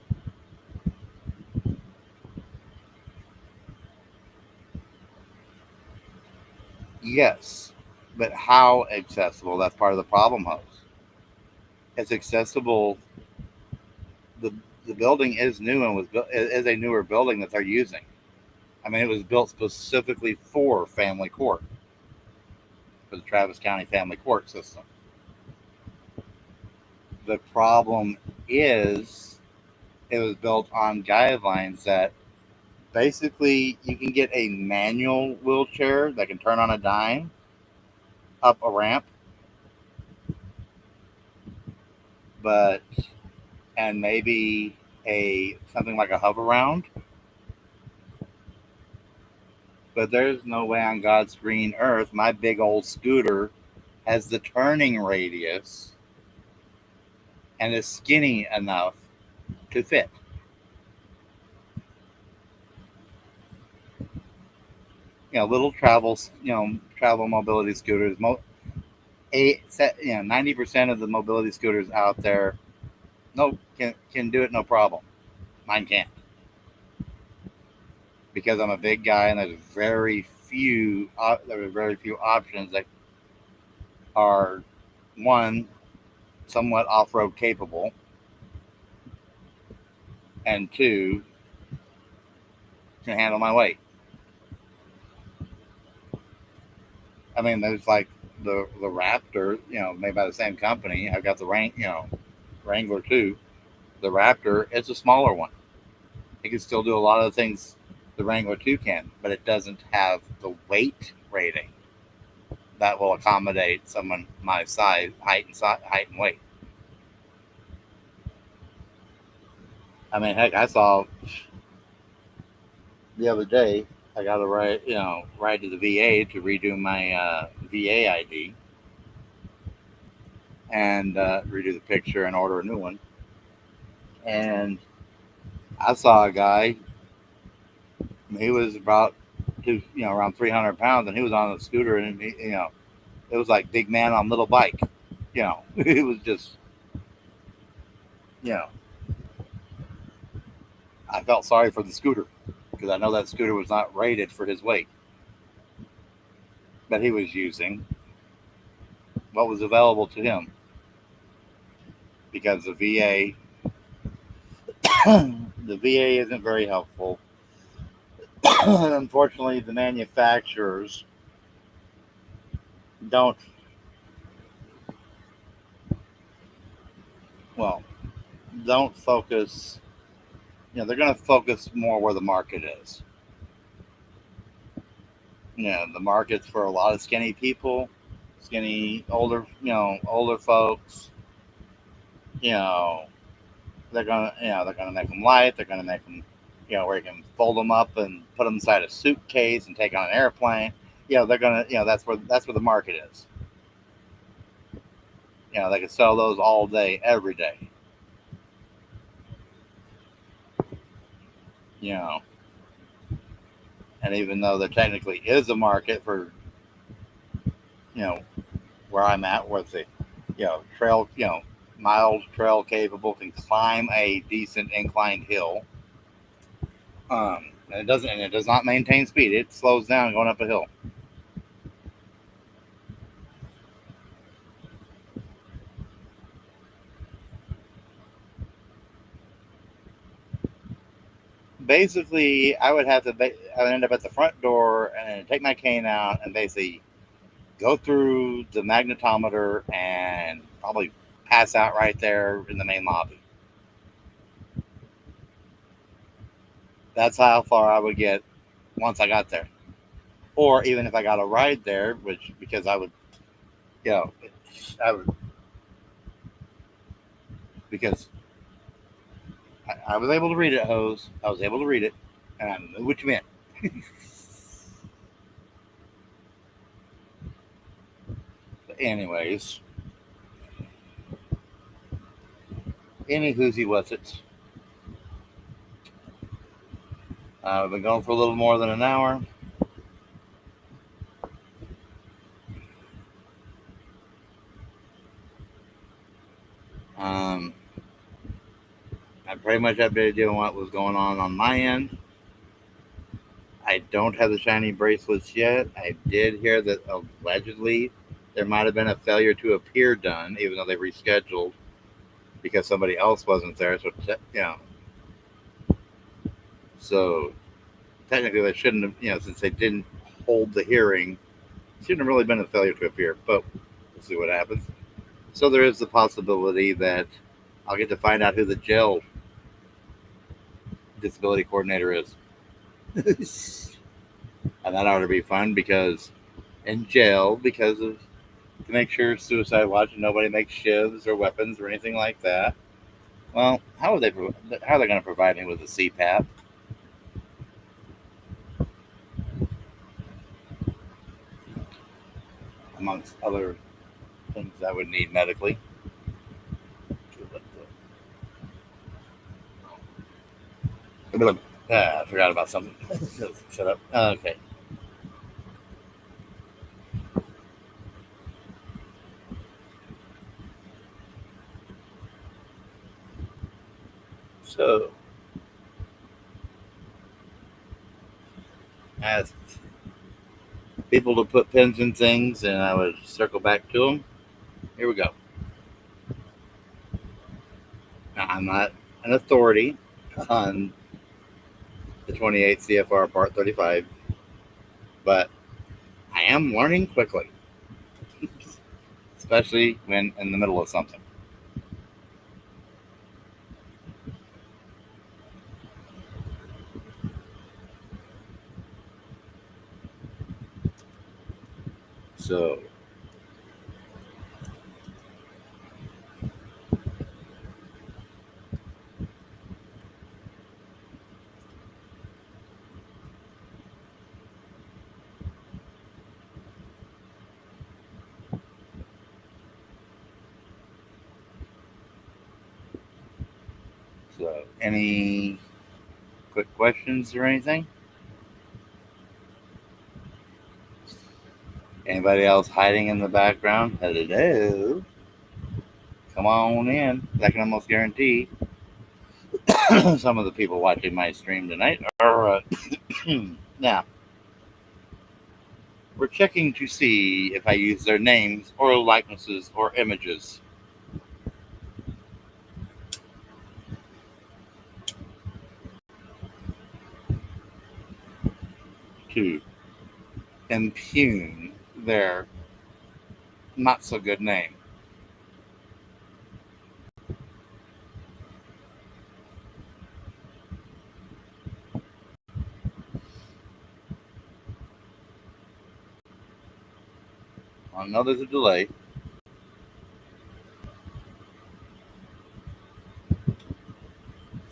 Yes, but how accessible? That's part of the problem, host. It's accessible. The the building is new and is a newer building that they're using. I mean, it was built specifically for family court, for the Travis County Family Court system. The problem is it was built on guidelines that basically you can get a manual wheelchair that can turn on a dime up a ramp, but and maybe a something like a hover round, but there's no way on God's green earth my big old scooter has the turning radius and is skinny enough to fit. Little travel mobility scooters. 90% of the mobility scooters out there, can do it no problem. Mine can't, because I'm a big guy and there's very few options that are, one, somewhat off-road capable, and two, can handle my weight. I mean, there's like the Raptor, made by the same company. I've got the Wrangler too. The Raptor, it's a smaller one. It can still do a lot of the things the Wrangler 2 can, but it doesn't have the weight rating that will accommodate someone my size, height and weight. I mean, heck, I saw the other day I got to ride to the VA to redo my VA ID and redo the picture and order a new one. And I saw a guy. He was around 300 pounds, and he was on a scooter, and it was like big man on little bike. It was just, I felt sorry for the scooter because I know that scooter was not rated for his weight, but he was using what was available to him because the VA, the VA isn't very helpful. Unfortunately, the manufacturers don't focus. They're going to focus more where the market is. The market's for a lot of skinny people, older folks. They're they're gonna make them light. They're gonna make them, where you can fold them up and put them inside a suitcase and take on an airplane. They're gonna, that's where the market is. They can sell those all day, every day. And even though there technically is a market for, where I'm at, where the, trail, mild trail capable, can climb a decent inclined hill. And it does not maintain speed. It slows down going up a hill. Basically, I would end up at the front door and then take my cane out and basically go through the magnetometer and probably pass out right there in the main lobby. That's how far I would get once I got there. Or even if I got a ride there, because I would, because I was able to read it, Hose. I was able to read it, and I knew what you meant. But anyways, any whoozy was it. I've been going for a little more than an hour. I pretty much updated on what was going on my end. I don't have the shiny bracelets yet. I did hear that allegedly there might have been a failure to appear done, even though they rescheduled because somebody else wasn't there. So technically they shouldn't have, since they didn't hold the hearing, it shouldn't have really been a failure to appear. But we'll see what happens. So there is the possibility that I'll get to find out who the jail disability coordinator is. And that ought to be fun, because in jail, to make sure suicide watch and nobody makes shivs or weapons or anything like that. Well, how are they going to provide me with a CPAP? Amongst other things I would need medically. I forgot about something. Shut up. Okay. So, I asked people to put pins in things, and I would circle back to them. Here we go. Now, I'm not an authority on the 28 CFR Part 35, but I am learning quickly, especially when in the middle of something. So, any quick questions or anything? Anybody else hiding in the background? Hello. Come on in. I can almost guarantee some of the people watching my stream tonight are now. We're checking to see if I use their names or likenesses or images. To impugn their not so good name. I know there's a delay.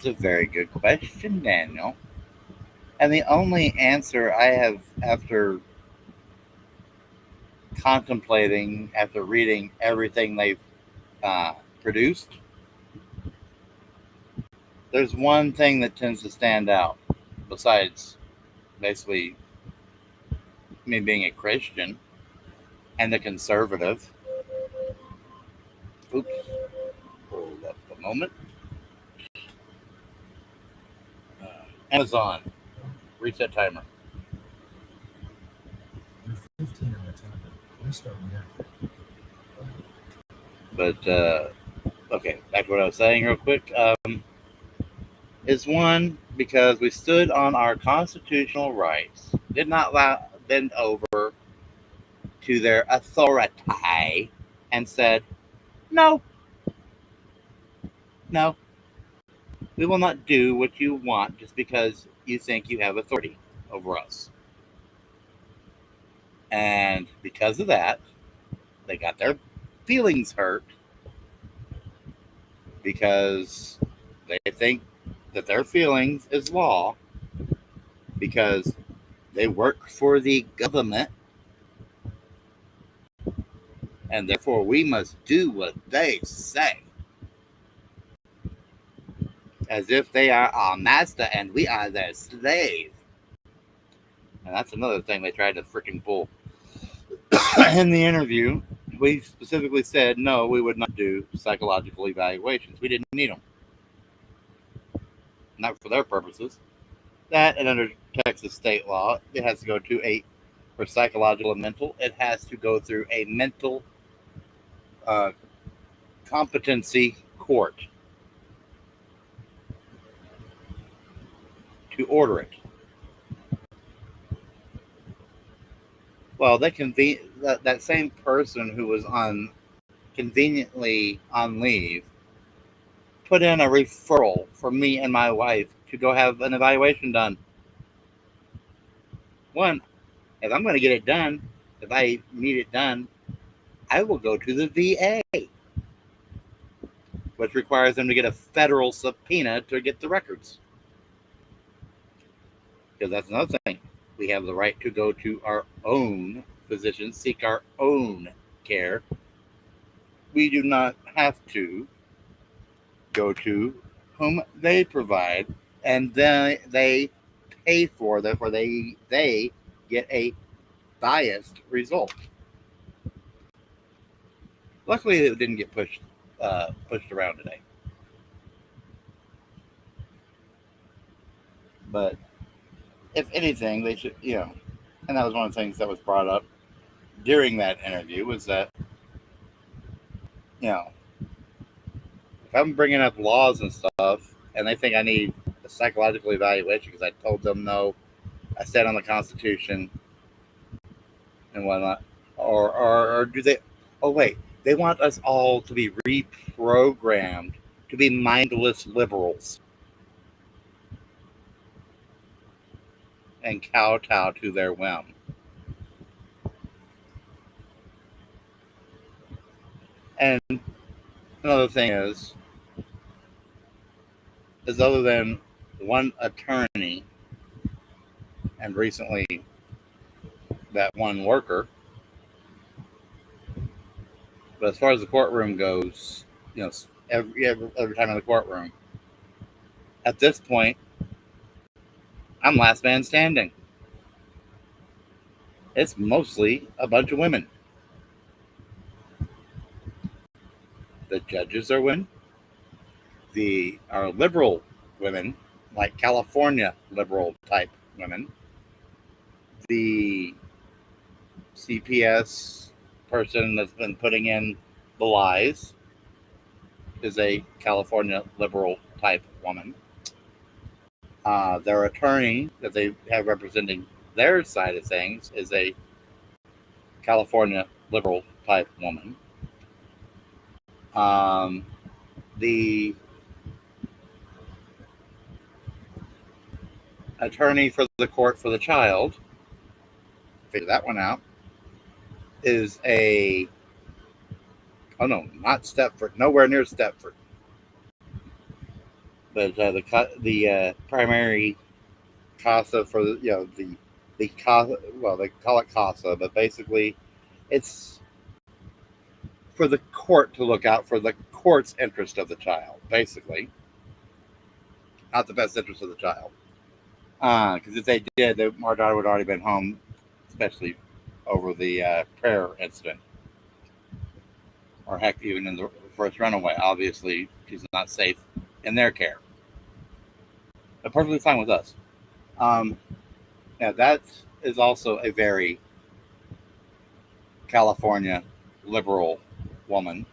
That's a very good question, Daniel. And the only answer I have after contemplating, after reading everything they've produced, there's one thing that tends to stand out besides basically me being a Christian and a conservative. Oops. Hold up a moment. Amazon. Reset timer. You're 15 on the timer. Restart now. But okay, back to what I was saying real quick. Is one, because we stood on our constitutional rights, did not bend over to their authority and said, no, we will not do what you want just because you think you have authority over us. And because of that, they got their feelings hurt because they think that their feelings is law because they work for the government, and therefore we must do what they say, as if they are our master and we are their slave. And that's another thing they tried to freaking pull. In the interview, we specifically said no, we would not do psychological evaluations. We didn't need them. Not for their purposes. That, and under Texas state law, it has to go to for psychological and mental, it has to go through a mental competency court to order it. Well, that same person who was conveniently on leave put in a referral for me and my wife to go have an evaluation done. One, if I'm going to get it done, if I need it done, I will go to the VA, which requires them to get a federal subpoena to get the records. Because that's another thing. We have the right to go to our own physician, seek our own care. We do not have to go to whom they provide, and then they pay for, therefore they get a biased result. Luckily, it didn't get pushed around today. But if anything, they should, and that was one of the things that was brought up during that interview was that, if I'm bringing up laws and stuff and they think I need a psychological evaluation because I told them no, I stand on the Constitution and whatnot, or do they, oh wait, they want us all to be reprogrammed to be mindless liberals and kowtow to their whim. And another thing is other than one attorney and recently that one worker, but as far as the courtroom goes, every time in the courtroom, at this point, I'm last man standing. It's mostly a bunch of women. The judges are women. Are liberal women, like California liberal type women. The CPS person that's been putting in the lies is a California liberal type woman. Their attorney that they have representing their side of things is a California liberal type woman. The attorney for the court for the child, figure that one out, is not Stepford, nowhere near Stepford. but the primary casa for the casa, well, they call it casa, but basically it's for the court to look out for the court's interest of the child, basically, not the best interest of the child. Because if they did, our daughter would have already been home, especially over the prayer incident, or heck, even in the first runaway. Obviously, she's not safe in their care, but perfectly fine with us. Yeah, that is also a very California liberal woman.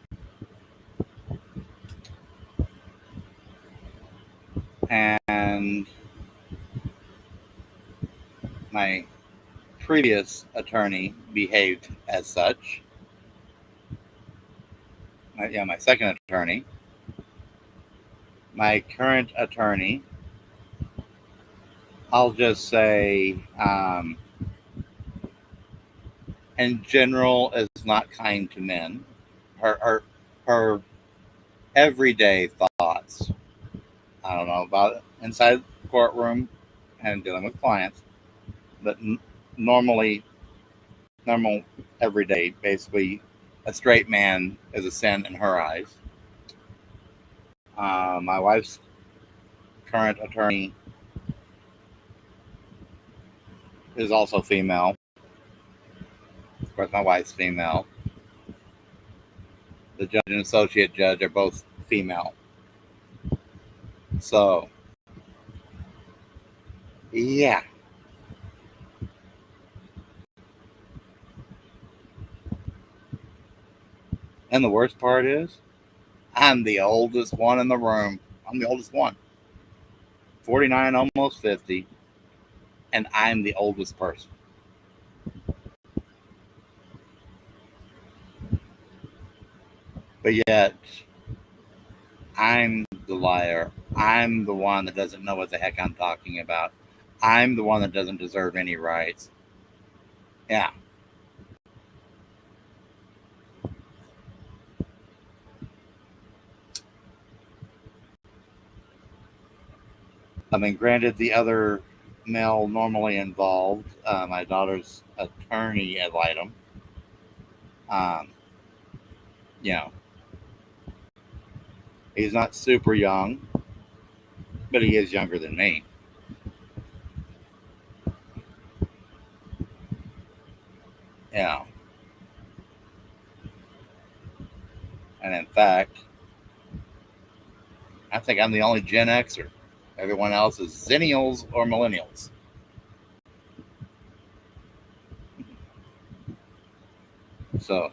And my previous attorney behaved as such. My second attorney. My current attorney, I'll just say, in general, is not kind to men. Her everyday thoughts, I don't know about inside the courtroom and dealing with clients, but normal everyday, basically, a straight man is a sin in her eyes. My wife's current attorney is also female. Of course, my wife's female. The judge and associate judge are both female. So, yeah. And the worst part is, I'm the oldest one in the room. I'm the oldest one. 49, almost 50. And I'm the oldest person. But yet, I'm the liar. I'm the one that doesn't know what the heck I'm talking about. I'm the one that doesn't deserve any rights. Yeah. I mean, granted, the other male normally involved, my daughter's attorney ad litem, you know, he's not super young, but he is younger than me. Yeah. And in fact, I think I'm the only Gen Xer. Everyone else is Zennials or Millennials. So,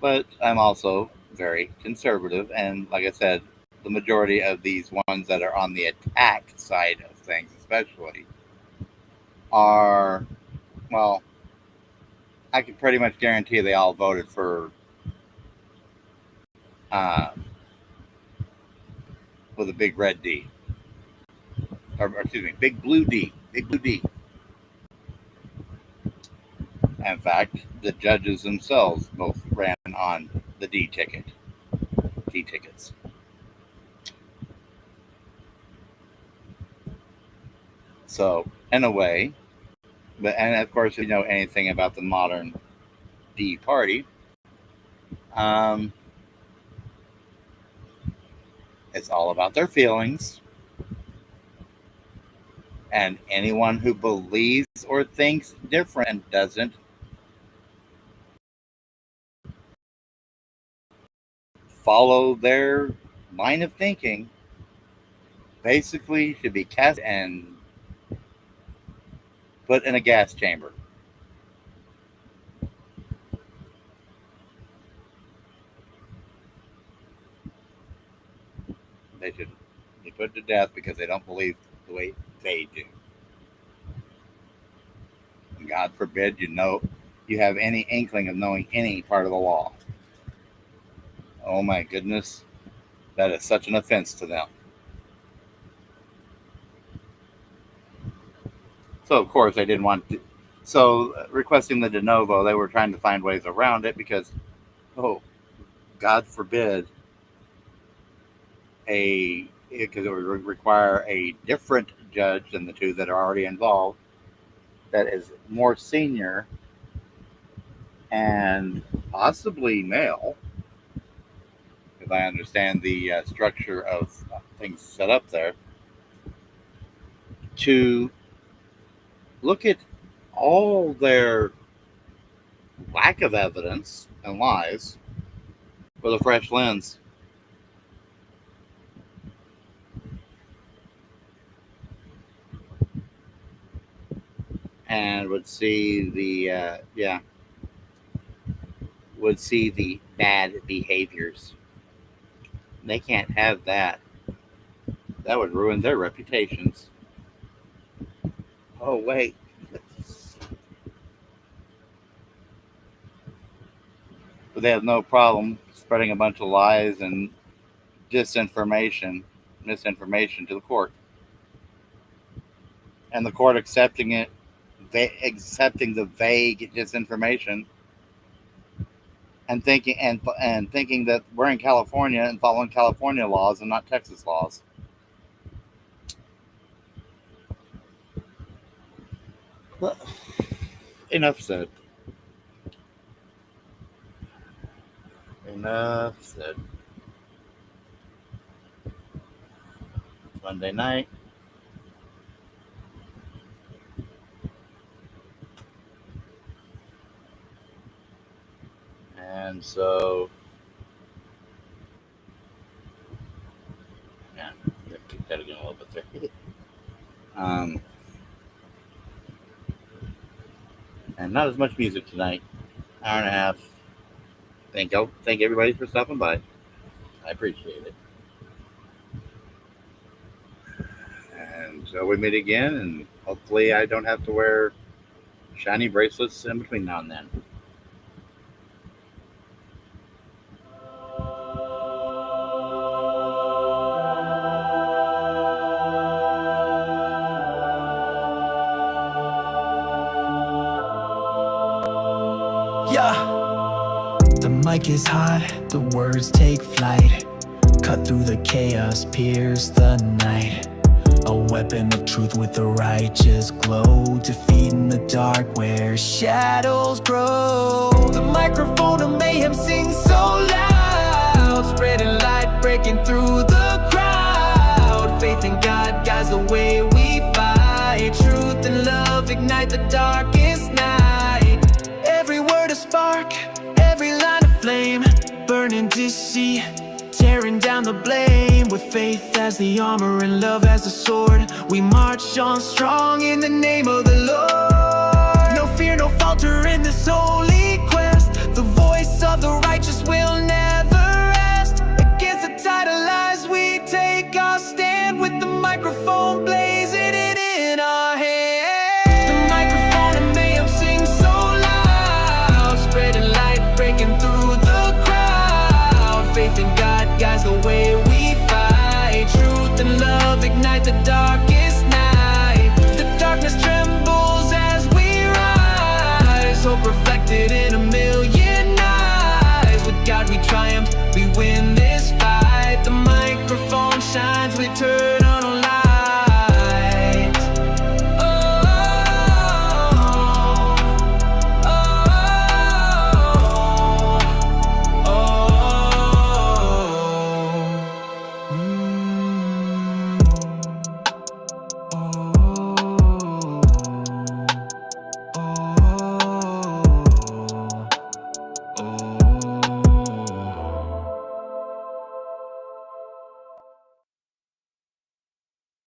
but I'm also very conservative. And like I said, the majority of these ones that are on the attack side of things, especially, are, well, I can pretty much guarantee they all voted for, with a big red D. Or excuse me, big blue D. Big blue D. In fact, the judges themselves both ran on the D ticket. D tickets. So, in a way, and of course, if you know anything about the modern D party, it's all about their feelings. And anyone who believes or thinks different and doesn't follow their line of thinking basically should be cast and put in a gas chamber. They should be put to death because they don't believe the way they do. And God forbid you have any inkling of knowing any part of the law. Oh my goodness, that is such an offense to them. So of course they didn't want to. So requesting the de novo, they were trying to find ways around it because, oh, God forbid, because it would require a different judge than the two that are already involved, that is more senior and possibly male, if I understand the structure of things set up there, to look at all their lack of evidence and lies with a fresh lens. And would see the bad behaviors. They can't have that. That would ruin their reputations. Oh wait. But they have no problem spreading a bunch of lies and misinformation to the court. And the court accepting it, accepting the vague disinformation, and thinking that we're in California and following California laws and not Texas laws. Well, enough said. Enough said. Monday night. And so, yeah, keep that again a little bit there. And not as much music tonight. Hour and a half. Thank everybody for stopping by. I appreciate it. And so we meet again, and hopefully I don't have to wear shiny bracelets in between now and then. Yeah. The mic is hot, the words take flight. Cut through the chaos, pierce the night. A weapon of truth with a righteous glow, defeating the dark where shadows grow. The microphone of mayhem sings so loud, spreading light, breaking through the crowd. Faith in God guides the way we fight. Truth and love ignite the darkest night. Every word a spark, every line a flame, burning deceit, tearing down the blame. With faith as the armor and love as the sword, we march on strong in the name of the Lord. No fear, no falter in this holy quest. The voice of the righteous will never rest. Against the tide of lies we take our stand, with the microphone blazing it in our hands. The microphone of mayhem sings so loud, spreading light, breaking through the crowd. Faith in God guides the way we fight. Truth and love ignite the darkest night. The darkness trembles as we rise, hope reflected in a million eyes. With God we triumph, we